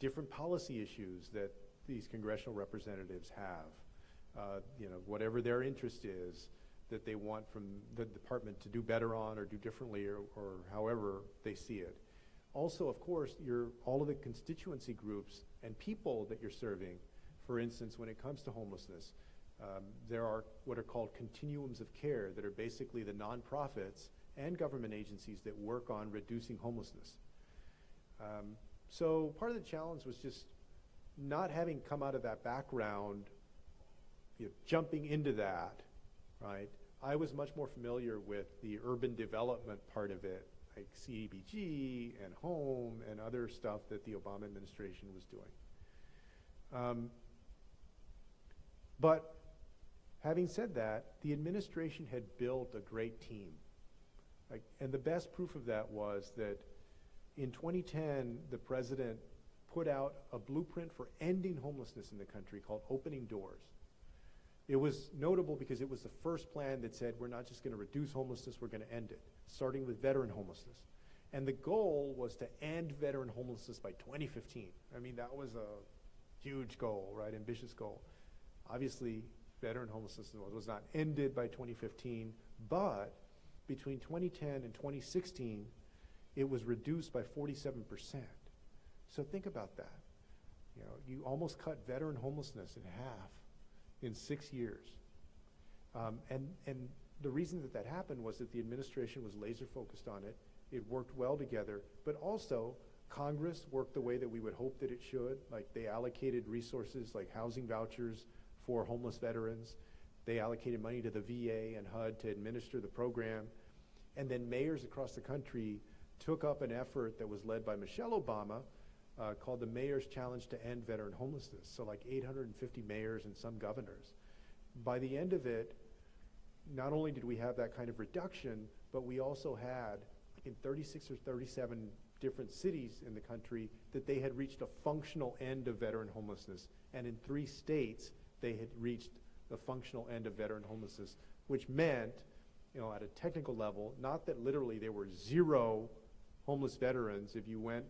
Different policy issues that these congressional representatives have, whatever their interest is that they want from the department to do better on or do differently or however they see it. Also, of course, all of the constituency groups and people that you're serving. For instance, when it comes to homelessness, there are what are called continuums of care that are basically the nonprofits and government agencies that work on reducing homelessness. So part of the challenge was just not having come out of that background, jumping into that, right? I was much more familiar with the urban development part of it, like CDBG and home and other stuff that the Obama administration was doing. But having said that, the administration had built a great team. And the best proof of that was that in 2010, the president put out a blueprint for ending homelessness in the country called Opening Doors. It was notable because it was the first plan that said we're not just going to reduce homelessness, we're going to end it, starting with veteran homelessness. And the goal was to end veteran homelessness by 2015. I mean, that was a huge goal, right? Ambitious goal. Obviously, veteran homelessness was not ended by 2015, but between 2010 and 2016, it was reduced by 47%. So think about that. You almost cut veteran homelessness in half in 6 years. And the reason that happened was that the administration was laser focused on it. It worked well together, but also Congress worked the way that we would hope that it should. Like they allocated resources like housing vouchers for homeless veterans. They allocated money to the VA and HUD to administer the program. And then mayors across the country took up an effort that was led by Michelle Obama called the Mayor's Challenge to End Veteran Homelessness. So like 850 mayors and some governors. By the end of it, not only did we have that kind of reduction, but we also had in 36 or 37 different cities in the country that they had reached a functional end of veteran homelessness. And in 3 states, they had reached the functional end of veteran homelessness, which meant, at a technical level, not that literally there were 0 homeless veterans if you went,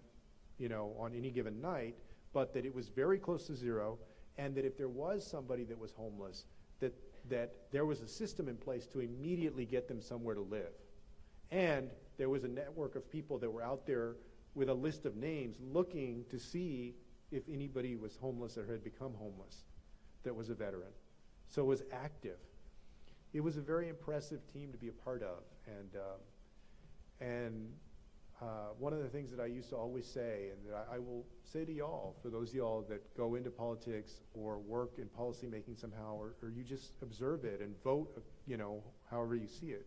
on any given night, but that it was very close to 0, and that if there was somebody that was homeless, that there was a system in place to immediately get them somewhere to live. And there was a network of people that were out there with a list of names looking to see if anybody was homeless or had become homeless that was a veteran. So it was active. It was a very impressive team to be a part of. And one of the things that I used to always say, and that I will say to y'all, for those of y'all that go into politics or work in policymaking somehow, or you just observe it and vote, however you see it,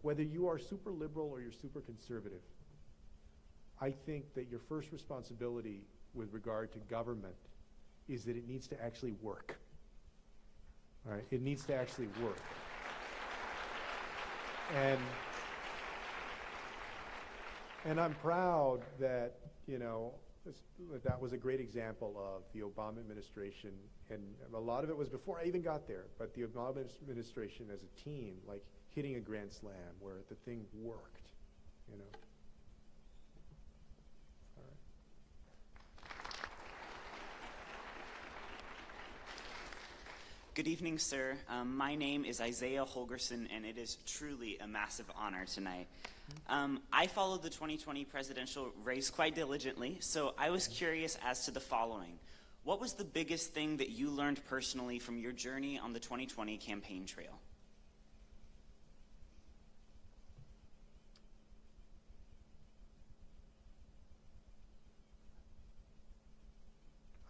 whether you are super liberal or you're super conservative, I think that your first responsibility with regard to government is that it needs to actually work. All right? It needs to actually work. And I'm proud that, that was a great example of the Obama administration, and a lot of it was before I even got there, but the Obama administration as a team, like hitting a grand slam where the thing worked, All right. Good evening, sir. My name is Isaiah Holgerson, and it is truly a massive honor tonight. I followed the 2020 presidential race quite diligently, so I was curious as to the following. What was the biggest thing that you learned personally from your journey on the 2020 campaign trail?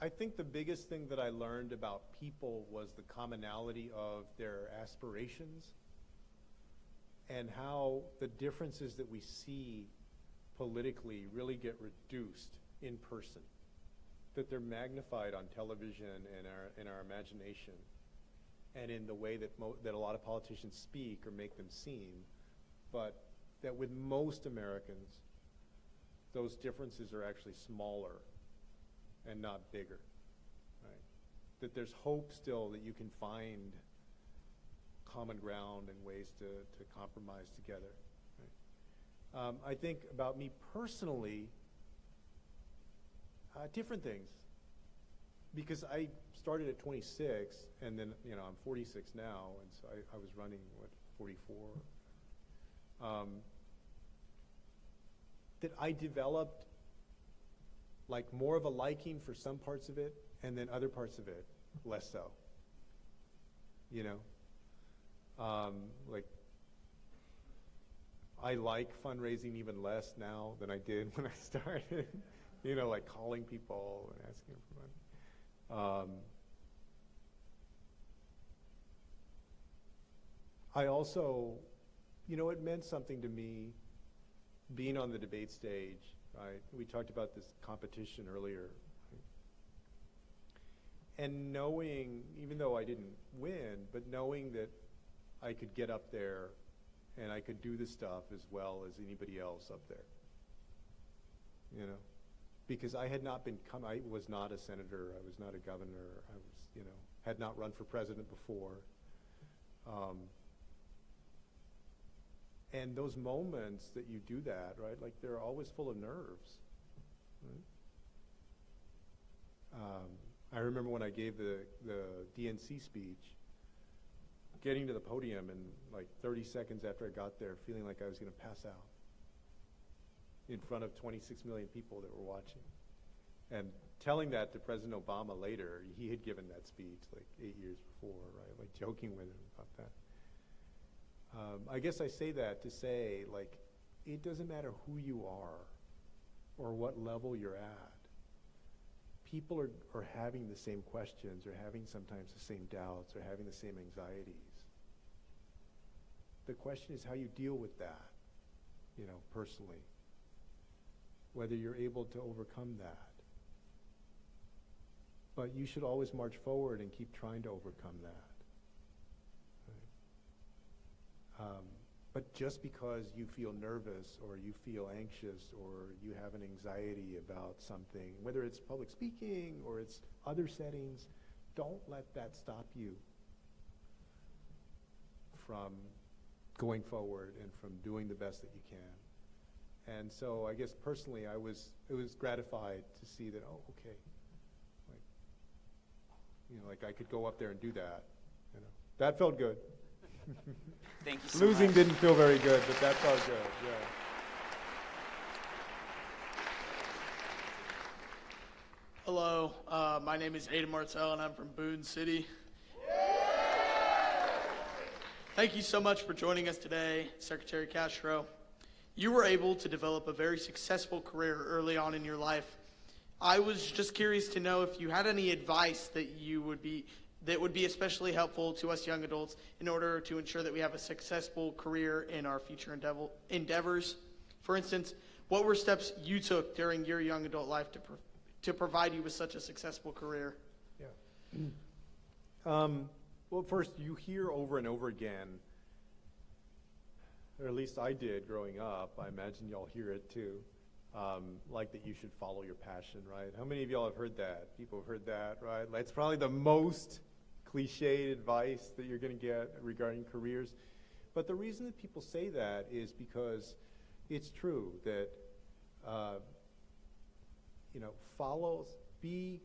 I think the biggest thing that I learned about people was the commonality of their aspirations and how the differences that we see politically really get reduced in person, that they're magnified on television and in our imagination and in the way that that a lot of politicians speak or make them seem, but that with most Americans, those differences are actually smaller and not bigger, right? that there's hope still that you can find common ground and ways to compromise together. Right? I think about me personally, different things. Because I started at 26, and then, I'm 46 now, and so I was running, 44? That I developed like more of a liking for some parts of it, and then other parts of it less so. Like I like fundraising even less now than I did when I started. Like calling people and asking them for money. I also, it meant something to me being on the debate stage, right? We talked about this competition earlier. Right? And knowing, even though I didn't win, but knowing that I could get up there and I could do the stuff as well as anybody else up there. Because I had not I was not a senator, I was not a governor, I was, had not run for president before. And those moments that you do that, right, like they're always full of nerves. Right? I remember when I gave the DNC speech, getting to the podium and like 30 seconds after I got there, feeling like I was going to pass out in front of 26 million people that were watching. And telling that to President Obama later, he had given that speech like 8 years before, right? Like joking with him about that. I guess I say that to say, like, it doesn't matter who you are or what level you're at. People are having the same questions, or having sometimes the same doubts, or having the same anxieties. The question is how you deal with that, personally. Whether you're able to overcome that. But you should always march forward and keep trying to overcome that. Right? But just because you feel nervous or you feel anxious or you have an anxiety about something, whether it's public speaking or it's other settings, don't let that stop you from going forward and from doing the best that you can. And so I guess personally it was gratified to see that, oh, okay, like I could go up there and do that. That felt good. Thank you so Losing much. didn't feel very good, but that felt good, yeah. Hello, my name is Aiden Martell, and I'm from Boone City. Thank you so much for joining us today, Secretary Castro. You were able to develop a very successful career early on in your life. I was just curious to know if you had any advice that would be especially helpful to us young adults in order to ensure that we have a successful career in our future endeavors. For instance, what were steps you took during your young adult life to provide you with such a successful career? Yeah. Well, first, you hear over and over again, or at least I did growing up, I imagine y'all hear it too, like that you should follow your passion, right? How many of y'all have heard that? People have heard that, right? It's probably the most cliched advice that you're going to get regarding careers. But the reason that people say that is because it's true that, be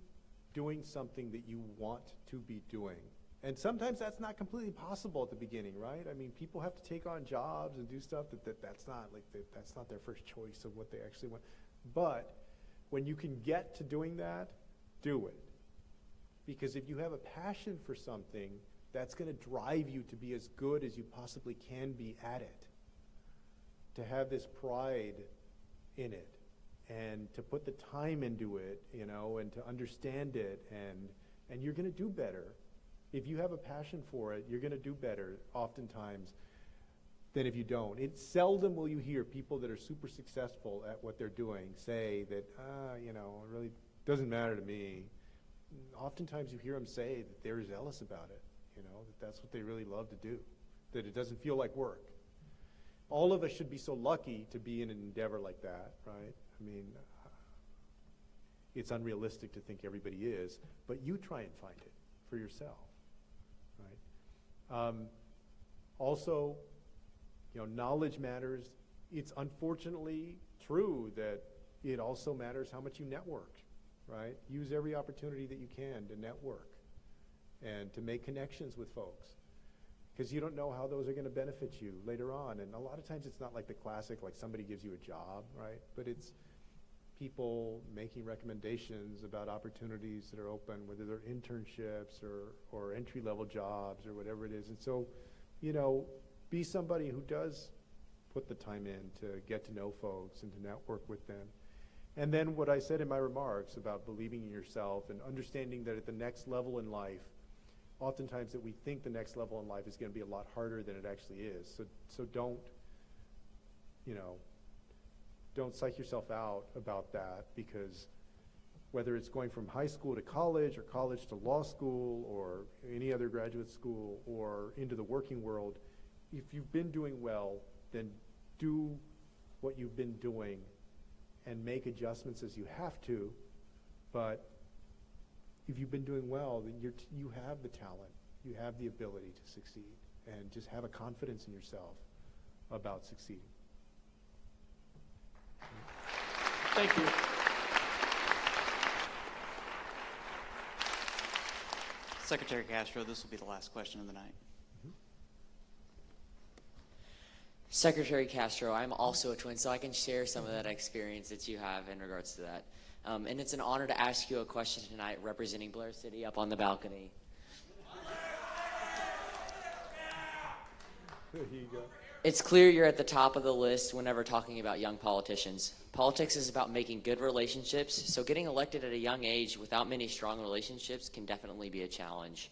doing something that you want to be doing. And sometimes that's not completely possible at the beginning, right? I mean, people have to take on jobs and do stuff that's not their first choice of what they actually want. But when you can get to doing that, do it. Because if you have a passion for something, that's going to drive you to be as good as you possibly can be at it. To have this pride in it, and to put the time into it, and to understand it, and you're going to do better. If you have a passion for it, you're going to do better oftentimes than if you don't. It's seldom will you hear people that are super successful at what they're doing say that, it really doesn't matter to me. Oftentimes you hear them say that they're zealous about it, that that's what they really love to do, that it doesn't feel like work. All of us should be so lucky to be in an endeavor like that, right? I mean, it's unrealistic to think everybody is, but you try and find it. for yourself, right? Also, knowledge matters. It's unfortunately true that it also matters how much you network, right? Use every opportunity that you can to network and to make connections with folks, because you don't know how those are going to benefit you later on. And a lot of times it's not like the classic, like somebody gives you a job, right? But it's people making recommendations about opportunities that are open, whether they're internships or entry-level jobs or whatever it is. And so, be somebody who does put the time in to get to know folks and to network with them. And then what I said in my remarks about believing in yourself and understanding that at the next level in life, oftentimes that we think the next level in life is going to be a lot harder than it actually is. So don't psych yourself out about that, because whether it's going from high school to college or college to law school or any other graduate school or into the working world, if you've been doing well, then do what you've been doing and make adjustments as you have to. But if you've been doing well, then you have the talent, you have the ability to succeed, and just have a confidence in yourself about succeeding. Thank you. Secretary Castro, this will be the last question of the night. Secretary Castro, I'm also a twin, so I can share some of that experience that you have in regards to that. And it's an honor to ask you a question tonight representing Blair City up on the balcony. There you go. It's clear you're at the top of the list whenever talking about young politicians. Politics is about making good relationships, so getting elected at a young age without many strong relationships can definitely be a challenge.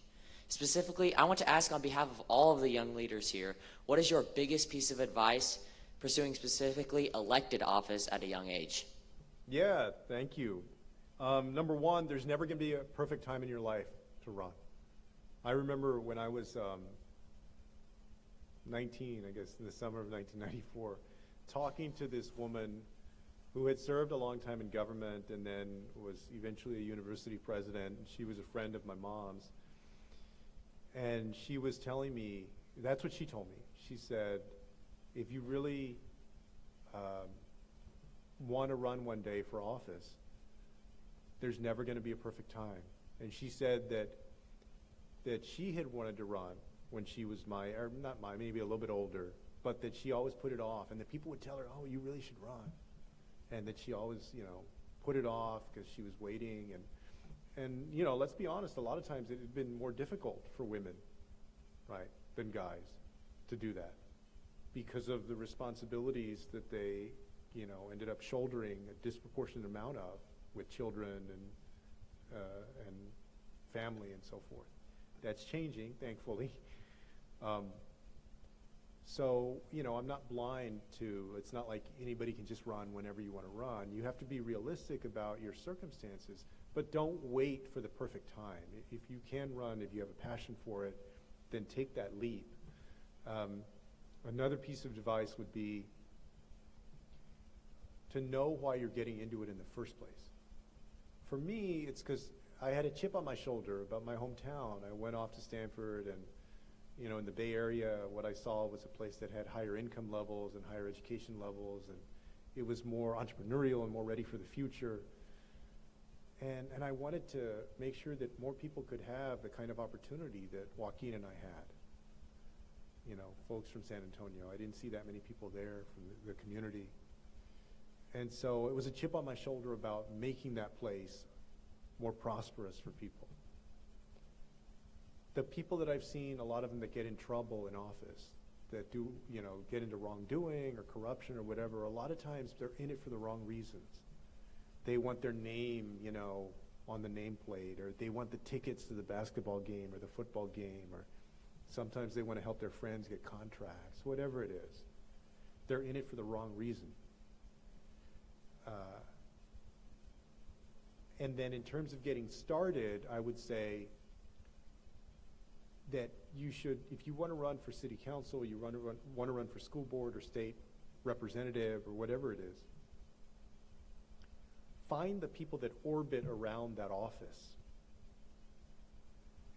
Specifically, I want to ask on behalf of all of the young leaders here, what is your biggest piece of advice pursuing specifically elected office at a young age? Yeah, thank you. Number one, there's never going to be a perfect time in your life to run. I remember when I was 19, I guess, in the summer of 1994, talking to this woman who had served a long time in government and then was eventually a university president. She was a friend of my mom's. And she was telling me, that's what she told me. She said, if you really want to run one day for office, there's never going to be a perfect time. And she said that she had wanted to run when she was maybe a little bit older, but that she always put it off, and that people would tell her, oh, you really should run. And that she always, put it off because she was waiting. And let's be honest, a lot of times it had been more difficult for women, right, than guys to do that because of the responsibilities that they, ended up shouldering a disproportionate amount of with children and family and so forth. That's changing, thankfully. So, I'm not blind to, it's not like anybody can just run whenever you want to run. You have to be realistic about your circumstances, but don't wait for the perfect time. If you can run, if you have a passion for it, then take that leap. Another piece of advice would be to know why you're getting into it in the first place. For me, it's because I had a chip on my shoulder about my hometown. I went off to Stanford, and in the Bay Area, what I saw was a place that had higher income levels and higher education levels, and it was more entrepreneurial and more ready for the future. And I wanted to make sure that more people could have the kind of opportunity that Joaquin and I had. Folks from San Antonio. I didn't see that many people there from the community. And so it was a chip on my shoulder about making that place more prosperous for people. The people that I've seen, a lot of them that get in trouble in office, that do, get into wrongdoing or corruption or whatever, a lot of times they're in it for the wrong reasons. They want their name, on the nameplate, or they want the tickets to the basketball game or the football game, or sometimes they want to help their friends get contracts, whatever it is. They're in it for the wrong reason. And then in terms of getting started, I would say that you should, if you want to run for city council, you want to run for school board or state representative or whatever it is, find the people that orbit around that office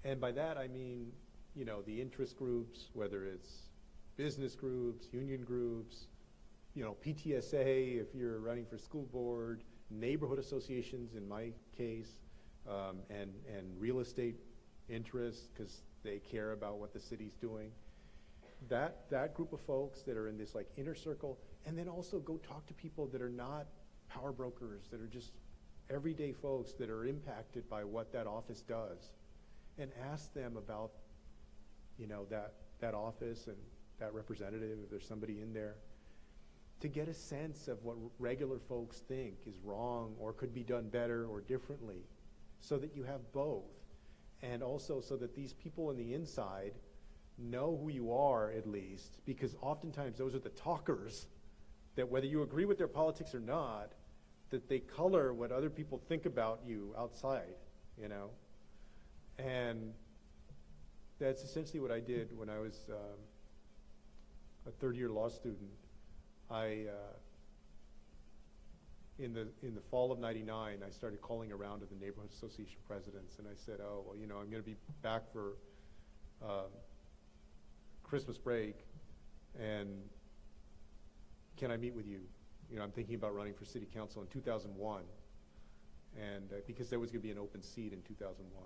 And by that, I mean, you know, the interest groups, whether it's business groups, union groups, you know, PTSA if you're running for school board, neighborhood associations in my case, and real estate interests because they care about what the city's doing. That group of folks that are in this like inner circle, and then also go talk to people that are not power brokers, that are just everyday folks that are impacted by what that office does, and ask them about, you know, that office and that representative, if there's somebody in there, to get a sense of what regular folks think is wrong or could be done better or differently, so that you have both. And also so that these people on the inside know who you are, at least, because oftentimes those are the talkers that, whether you agree with their politics or not, that they color what other people think about you outside, you know? And that's essentially what I did when I was a third-year law student. In the fall of '99, I started calling around to the neighborhood association presidents, and I said, oh, well, you know, I'm going to be back for Christmas break, and can I meet with you? You know, I'm thinking about running for city council in 2001, and because there was going to be an open seat in 2001,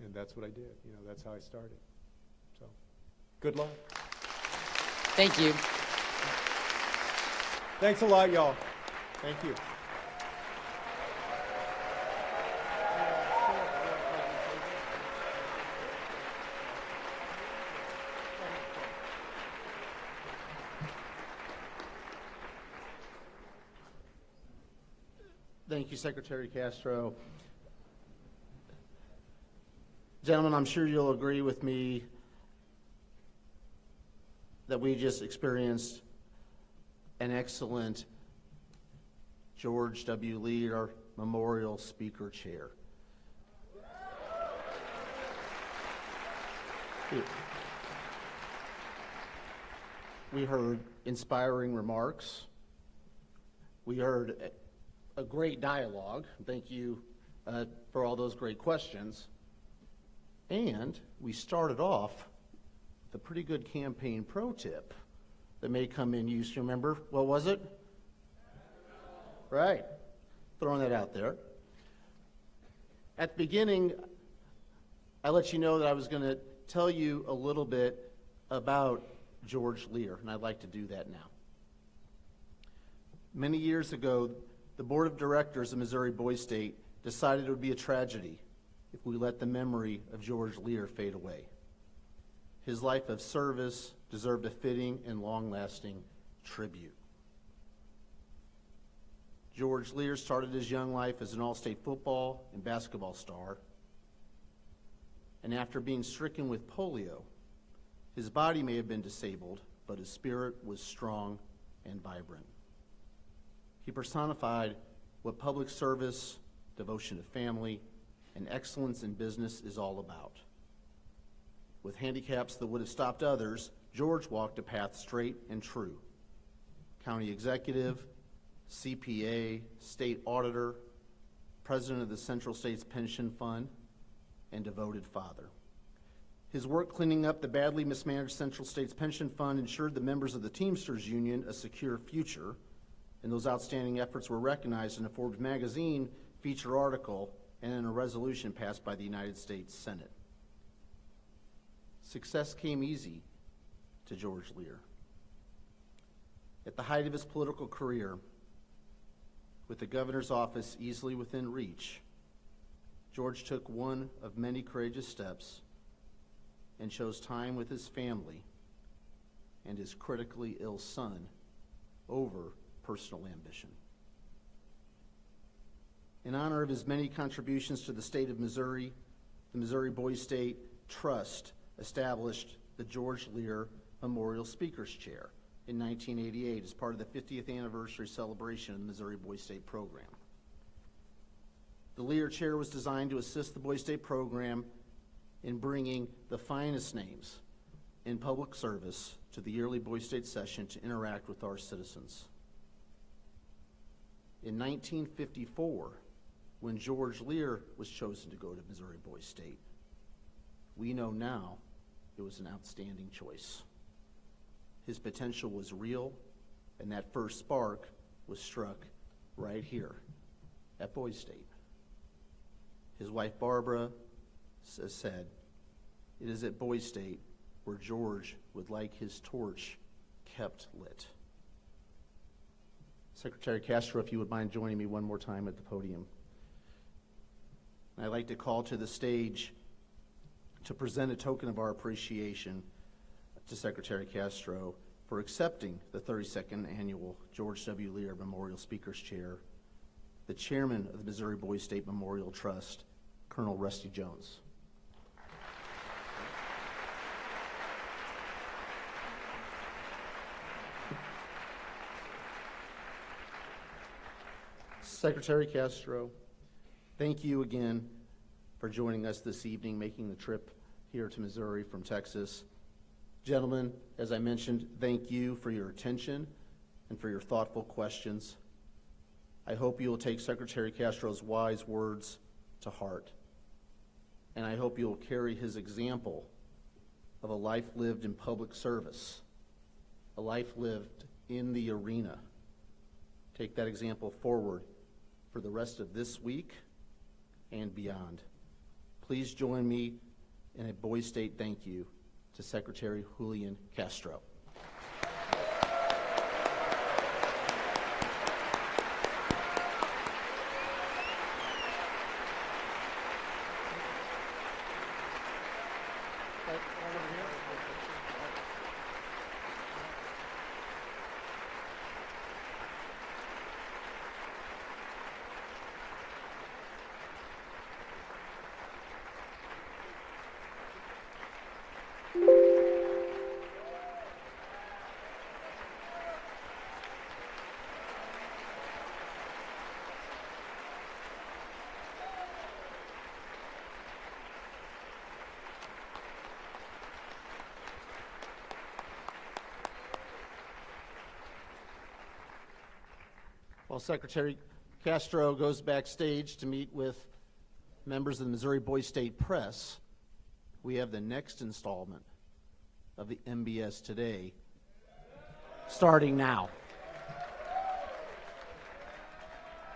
and that's what I did. You know, that's how I started. So, good luck. Thank you. Thanks a lot, y'all. Thank you. Thank you, Secretary Castro. Gentlemen, I'm sure you'll agree with me that we just experienced an excellent George W. Lear Memorial Speaker Chair. We heard inspiring remarks. We heard a great dialogue. Thank you for all those great questions. And we started off with a pretty good campaign pro tip that may come in use. You remember, what was it? Right. Throwing that out there. At the beginning, I let you know that I was going to tell you a little bit about George Lear, and I'd like to do that now. Many years ago, the board of directors of Missouri Boys State decided it would be a tragedy if we let the memory of George Lear fade away. His life of service deserved a fitting and long-lasting tribute. George Lear started his young life as an all-state football and basketball star, and after being stricken with polio, his body may have been disabled, but his spirit was strong and vibrant. He personified what public service, devotion to family, and excellence in business is all about. With handicaps that would have stopped others, George walked a path straight and true. County executive, CPA, state auditor, president of the Central States Pension Fund, and devoted father. His work cleaning up the badly mismanaged Central States Pension Fund ensured the members of the Teamsters Union a secure future, and those outstanding efforts were recognized in a Forbes magazine feature article and in a resolution passed by the United States Senate. Success came easy to George Lear. At the height of his political career, with the governor's office easily within reach, George took one of many courageous steps and chose time with his family and his critically ill son over personal ambition. In honor of his many contributions to the state of Missouri, the Missouri Boys State Trust established the George Lear Memorial Speakers Chair in 1988 as part of the 50th anniversary celebration of the Missouri Boys State program. The Lear Chair was designed to assist the Boys State program in bringing the finest names in public service to the yearly Boys State session to interact with our citizens. In 1954, when George Lear was chosen to go to Missouri Boys State, We know now it was an outstanding choice. His potential was real, and that first spark was struck right here at Boys State. His wife Barbara has said, "It is at Boys State where George would like his torch kept lit." Secretary Castro, if you would mind joining me one more time at the podium. And I'd like to call to the stage to present a token of our appreciation to Secretary Castro for accepting the 32nd Annual George W. Lear Memorial Speaker's Chair, the Chairman of the Missouri Boys State Memorial Trust, Colonel Rusty Jones. Secretary Castro, thank you again for joining us this evening, making the trip here to Missouri from Texas. Gentlemen, as I mentioned, thank you for your attention and for your thoughtful questions. I hope you will take Secretary Castro's wise words to heart, and I hope you will carry his example of a life lived in public service, a life lived in the arena. Take that example forward for the rest of this week and beyond. Please join me in a Boys State thank you to Secretary Julian Castro. While Secretary Castro goes backstage to meet with members of the Missouri Boys State Press, we have the next installment of the MBS Today starting now.